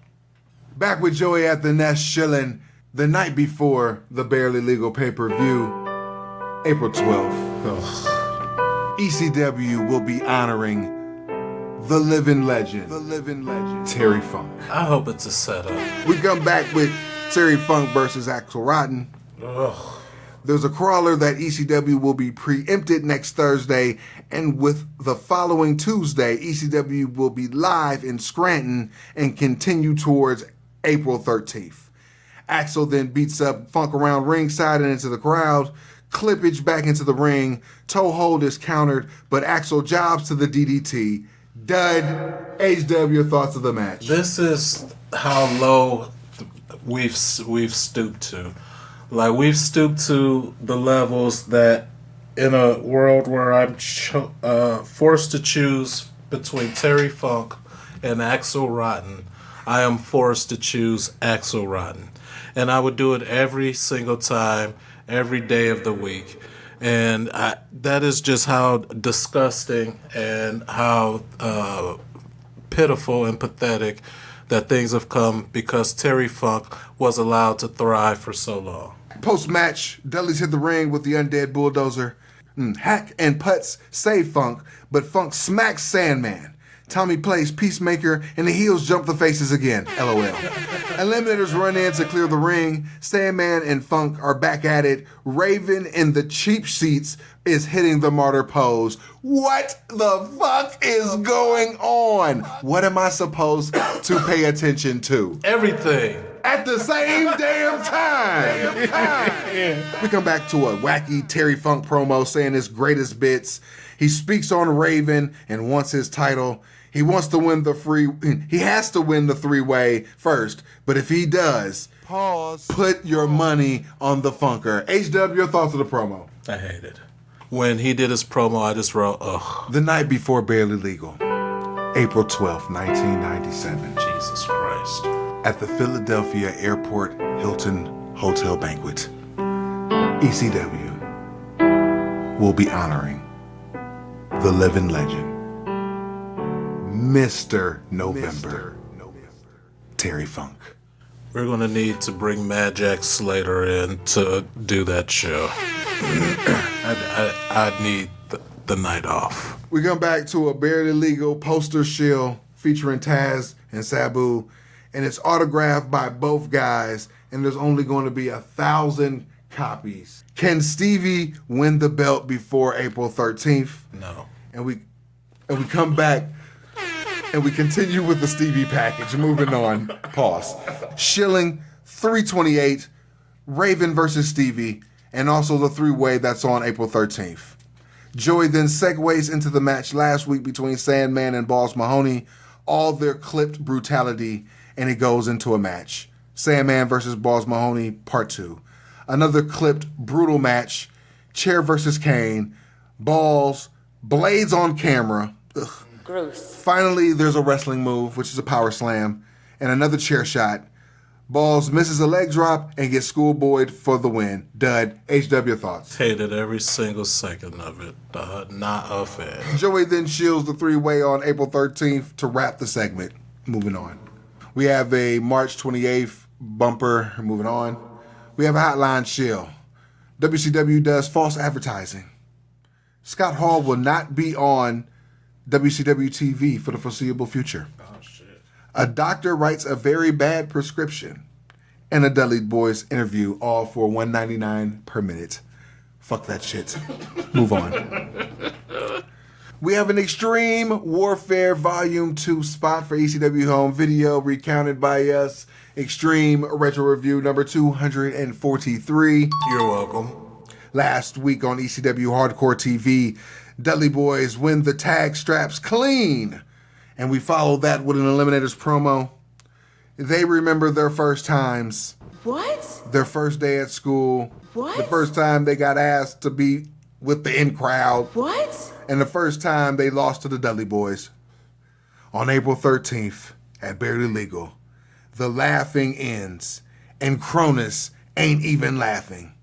Back with Joey at the Nest Shillin' the night before the Barely Legal pay-per-view, April 12th. Ugh. ECW will be honoring the living legend, Terry Funk. I hope it's a setup. We come back with Terry Funk versus Axel Rotten. Ugh. There's a crawler that ECW will be preempted next Thursday, and with the following Tuesday, ECW will be live in Scranton and continue towards April 13th. Axel then beats up Funk around ringside and into the crowd. Clippage back into the ring. Toe hold is countered, but Axel jobs to the DDT. Dud. HW, your thoughts of the match? This is how low we've stooped to. Like, we've stooped to the levels that in a world where I'm forced to choose between Terry Funk and Axel Rotten, I am forced to choose Axel Rotten. And I would do it every single time, every day of the week. And that is just how disgusting and how pitiful and pathetic that things have come because Terry Funk was allowed to thrive for so long. Post-match, Dudley's hit the ring with the undead bulldozer. Hack and Putz save Funk, but Funk smacks Sandman. Tommy plays Peacemaker, and the heels jump the faces again. LOL. Eliminators run in to clear the ring. Sandman and Funk are back at it. Raven in the cheap seats is hitting the martyr pose. What the fuck is going on? What am I supposed to pay attention to? Everything. At the same damn time. We come back to a wacky Terry Funk promo saying his greatest bits. He speaks on Raven and wants his title. He wants to win he has to win the three-way first. But if he does, put your money on the Funker. HW, your thoughts of the promo? I hate it. when he did his promo, I just wrote, ugh. The night before Barely Legal, April 12th, 1997. Jesus Christ. At the Philadelphia Airport Hilton Hotel Banquet, ECW will be honoring the living legend, Mr. November, Terry Funk. We're going to need to bring Mad Jack Slater in to do that show. I need the night off. We come back to a Barely Legal poster shill featuring Taz and Sabu, and it's autographed by both guys, and there's only going to be 1,000 copies. Can Stevie win the belt before April 13th? No. And we come back and we continue with the Stevie package. Moving on. Pause. Shilling 328, Raven versus Stevie, and also the three-way that's on April 13th. Joey then segues into the match last week between Sandman and Balls Mahoney, all their clipped brutality, and it goes into a match. Sandman versus Balls Mahoney, part 2. Another clipped brutal match, Chair versus Kane, Balls, blades on camera. Ugh. Gross. Finally, there's a wrestling move, which is a power slam, and another chair shot. Balls misses a leg drop and gets schoolboyed for the win. Dud. HW thoughts. Hated every single second of it. Not a fan. Joey then shields the three-way on April 13th to wrap the segment. Moving on. We have a March 28th bumper. Moving on. We have a hotline shield. WCW does false advertising. Scott Hall will not be on WCW TV for the foreseeable future. Oh, shit. A doctor writes a very bad prescription. And a Dudley Boys interview, all for $1.99 per minute. Fuck that shit. Move on. We have an Extreme Warfare Volume 2 spot for ECW Home Video, recounted by us. Extreme Retro Review number 243. You're welcome. Last week on ECW Hardcore TV, Dudley Boys win the tag straps clean. And we follow that with an Eliminators promo. They remember their first times. What? Their first day at school. What? The first time they got asked to be with the in crowd. What? And the first time they lost to the Dudley Boys. On April 13th at Barely Legal, the laughing ends. And Cronus ain't even laughing.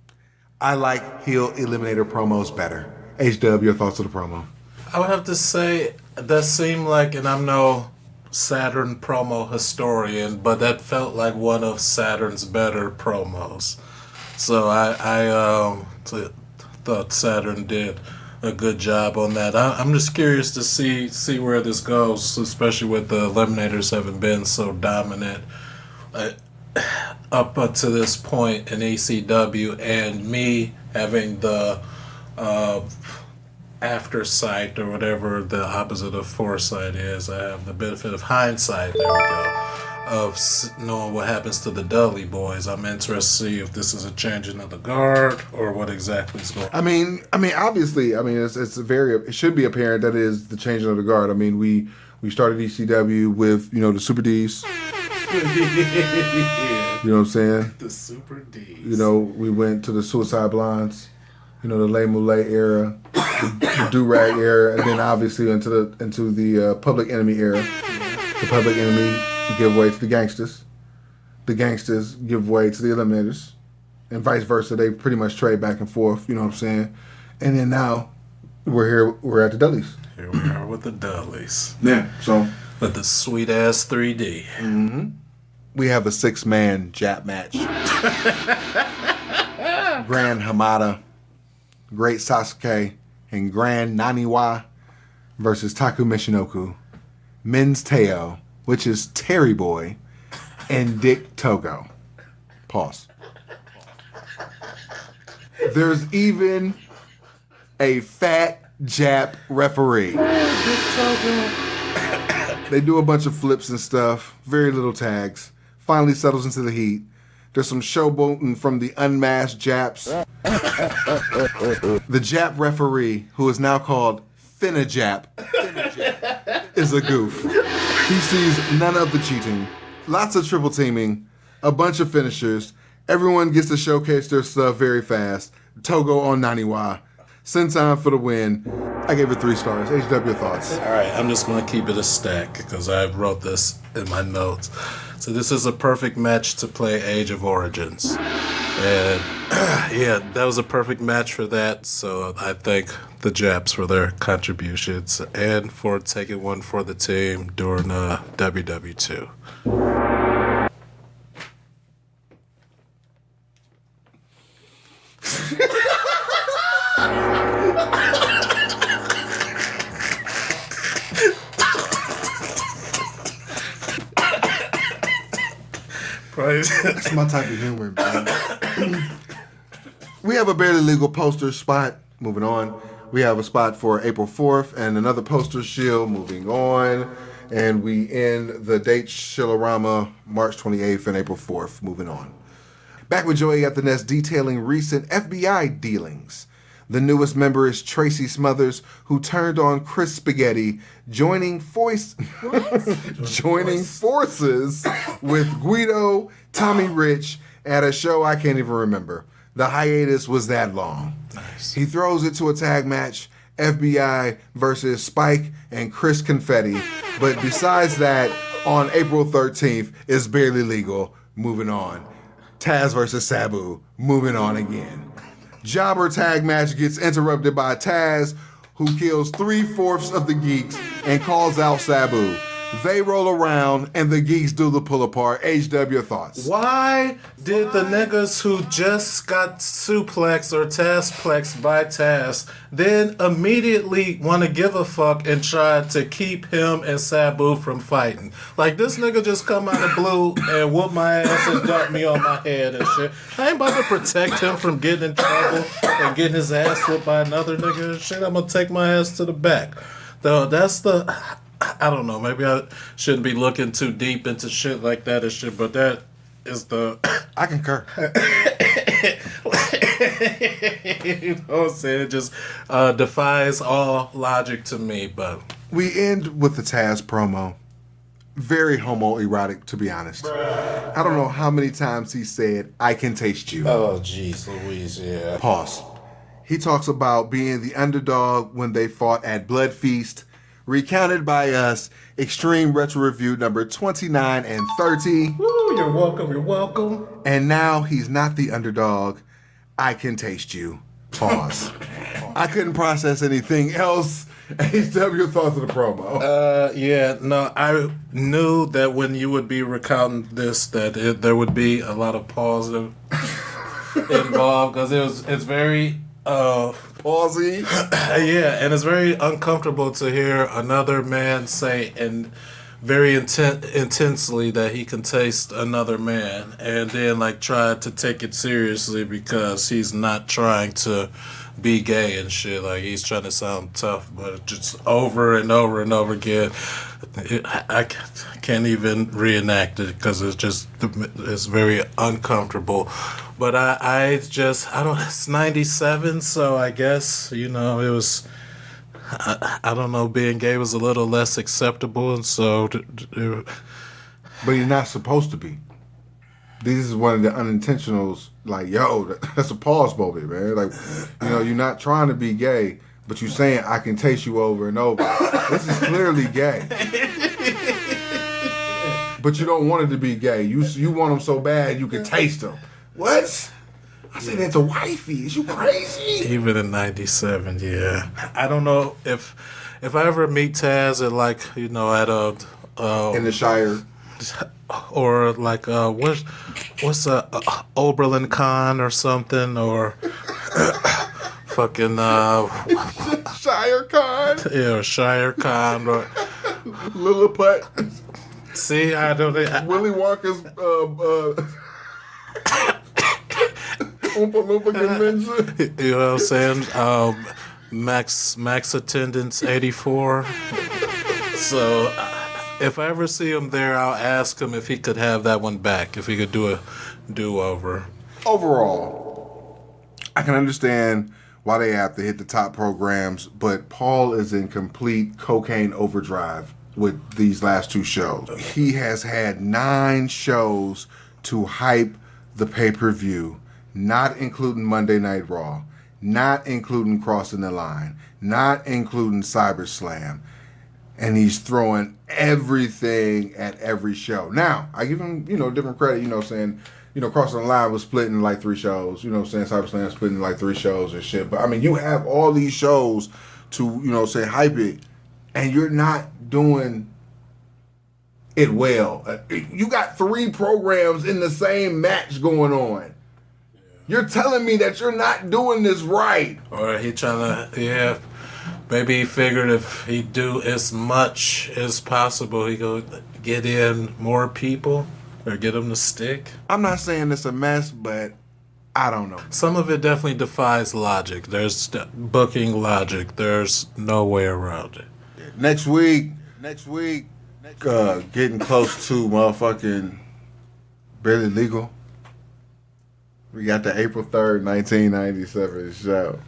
I like heel Eliminator promos better. HW, your thoughts of the promo? I would have to say that seemed like, and I'm no Saturn promo historian, but that felt like one of Saturn's better promos. So I thought Saturn did a good job on that. I'm just curious to see where this goes, especially with the Eliminators having been so dominant up to this point in ECW, and me having the after sight, or whatever the opposite of foresight is. I have the benefit of hindsight, there we go, of knowing what happens to the Dudley Boys. I'm interested to see if this is a changing of the guard or what exactly is going on. I mean, obviously, it should be apparent that it is the changing of the guard. I mean, we started ECW with, the Super Ds. Yeah. You know what I'm saying? The Super Ds. We went to the Suicide Blondes, the Le Moulet era, the Do-Rag era, and then obviously into the Public Enemy era. The Public Enemy give way to the Gangsters. The Gangsters give way to the Eliminators. And vice versa. They pretty much trade back and forth, you know what I'm saying? And then now, we're at the Dudleys. Here we are with the Dudleys. Yeah, so... With the sweet-ass 3D. Mm-hmm. We have a 6-man Jap match. Grand Hamada, Great Sasuke, and Grand Naniwa versus Taku Michinoku, Men's Teo, which is Terry Boy, and Dick Togo. Pause. There's even a fat Jap referee. Dick Togo. They do a bunch of flips and stuff, very little tags. Finally settles into the heat. There's some showboating from the unmasked Japs. The Jap referee, who is now called Finna Jap, is a goof. He sees none of the cheating. Lots of triple teaming, a bunch of finishers. Everyone gets to showcase their stuff very fast. Togo on Naniwa. Senton for the win. I gave it 3 stars. HW thoughts. All right, I'm just going to keep it a stack because I wrote this in my notes. So this is a perfect match to play Age of Origins. And yeah, that was a perfect match for that. So I thank the Japs for their contributions and for taking one for the team during WW2. That's my type of humor, man. We have a Barely Legal poster spot. Moving on. We have a spot for April 4th and another poster shield. Moving on. And we end the date Shilorama March 28th and April 4th. Moving on. Back with Joey at the Nest detailing recent FBI dealings. The newest member is Tracy Smothers, who turned on Chris Spaghetti, joining forces with Guido, Tommy Rich at a show I can't even remember. The hiatus was that long. Nice. He throws it to a tag match, FBI versus Spike and Chris Confetti. But besides that, on April 13th, it's Barely Legal. Moving on. Taz versus Sabu. Moving on again. Jobber tag match gets interrupted by Taz, who kills 3/4 of the Geeks and calls out Sabu. They roll around and the Geeks do the pull apart. HW thoughts. Why did the niggas who just got suplexed or Tazplexed by Taz then immediately want to give a fuck and try to keep him and Sabu from fighting? Like, this nigga just come out of blue and whoop my ass and dump me on my head and shit. I ain't about to protect him from getting in trouble and getting his ass whooped by another nigga and shit. I'm gonna take my ass to the back. Though that's the... I don't know. Maybe I shouldn't be looking too deep into shit like that and shit, but that is the... I concur. You know what I'm saying? It just defies all logic to me, but... We end with the Taz promo. Very homoerotic, to be honest. I don't know how many times he said, "I can taste you." Oh, jeez, Louise, yeah. Pause. He talks about being the underdog when they fought at Blood Feast. Recounted by us, Extreme Retro Review number 29 and 30. Woo, you're welcome, you're welcome. And now he's not the underdog. I can taste you. Pause. I couldn't process anything else. HW thoughts of the promo. Yeah, no, I knew that when you would be recounting this, that there would be a lot of pause involved, because it's very... Palsy. Yeah, and it's very uncomfortable to hear another man say and very intensely that he can taste another man, and then like try to take it seriously because he's not trying to be gay and shit. Like, he's trying to sound tough, but just over and over and over again. I can't even reenact it because it's very uncomfortable. But it's 97, so I guess, it was, I don't know, being gay was a little less acceptable, and so... But you're not supposed to be. This is one of the unintentionals, like, yo, that's a pause moment, man. Like, you're not trying to be gay, but you're saying, "I can taste you" over and over. This is clearly gay. But you don't want it to be gay. You want them so bad you can taste them. What? I said that to wifey. Is you crazy? Even in 97, yeah. I don't know if I ever meet Taz at, like, at a... in the Shire. Or like what's Oberlin Con or something, or fucking Shire Con. Yeah, Shire Con or Lilliput. See, I don't. Willy Wonka's Oompa Loompa convention. You know what I'm saying? Max attendance 84. So. If I ever see him there, I'll ask him if he could have that one back, if he could do a do-over. Overall, I can understand why they have to hit the top programs, but Paul is in complete cocaine overdrive with these last 2 shows. He has had 9 shows to hype the pay-per-view, not including Monday Night Raw. not including Crossing the Line, not including CyberSlam. And he's throwing everything at every show. Now, I give him, different credit, saying, Crossing the Line was split in like 3 shows, CyberSlam split in like 3 shows and shit. But I mean, you have all these shows to, say hype it, and you're not doing it well. You got 3 programs in the same match going on. You're telling me that you're not doing this right. Or he trying to, maybe he figured if he do as much as possible, he could get in more people or get them to stick. I'm not saying it's a mess, but I don't know. Some of it definitely defies logic. There's booking logic. There's no way around it. Next week, getting close to motherfucking Barely Legal. We got the April 3rd, 1997 show.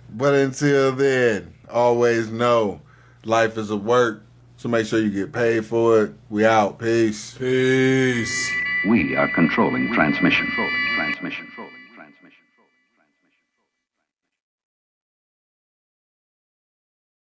But until then, always know life is a work, so make sure you get paid for it. We out. Peace. Peace. We are controlling transmission.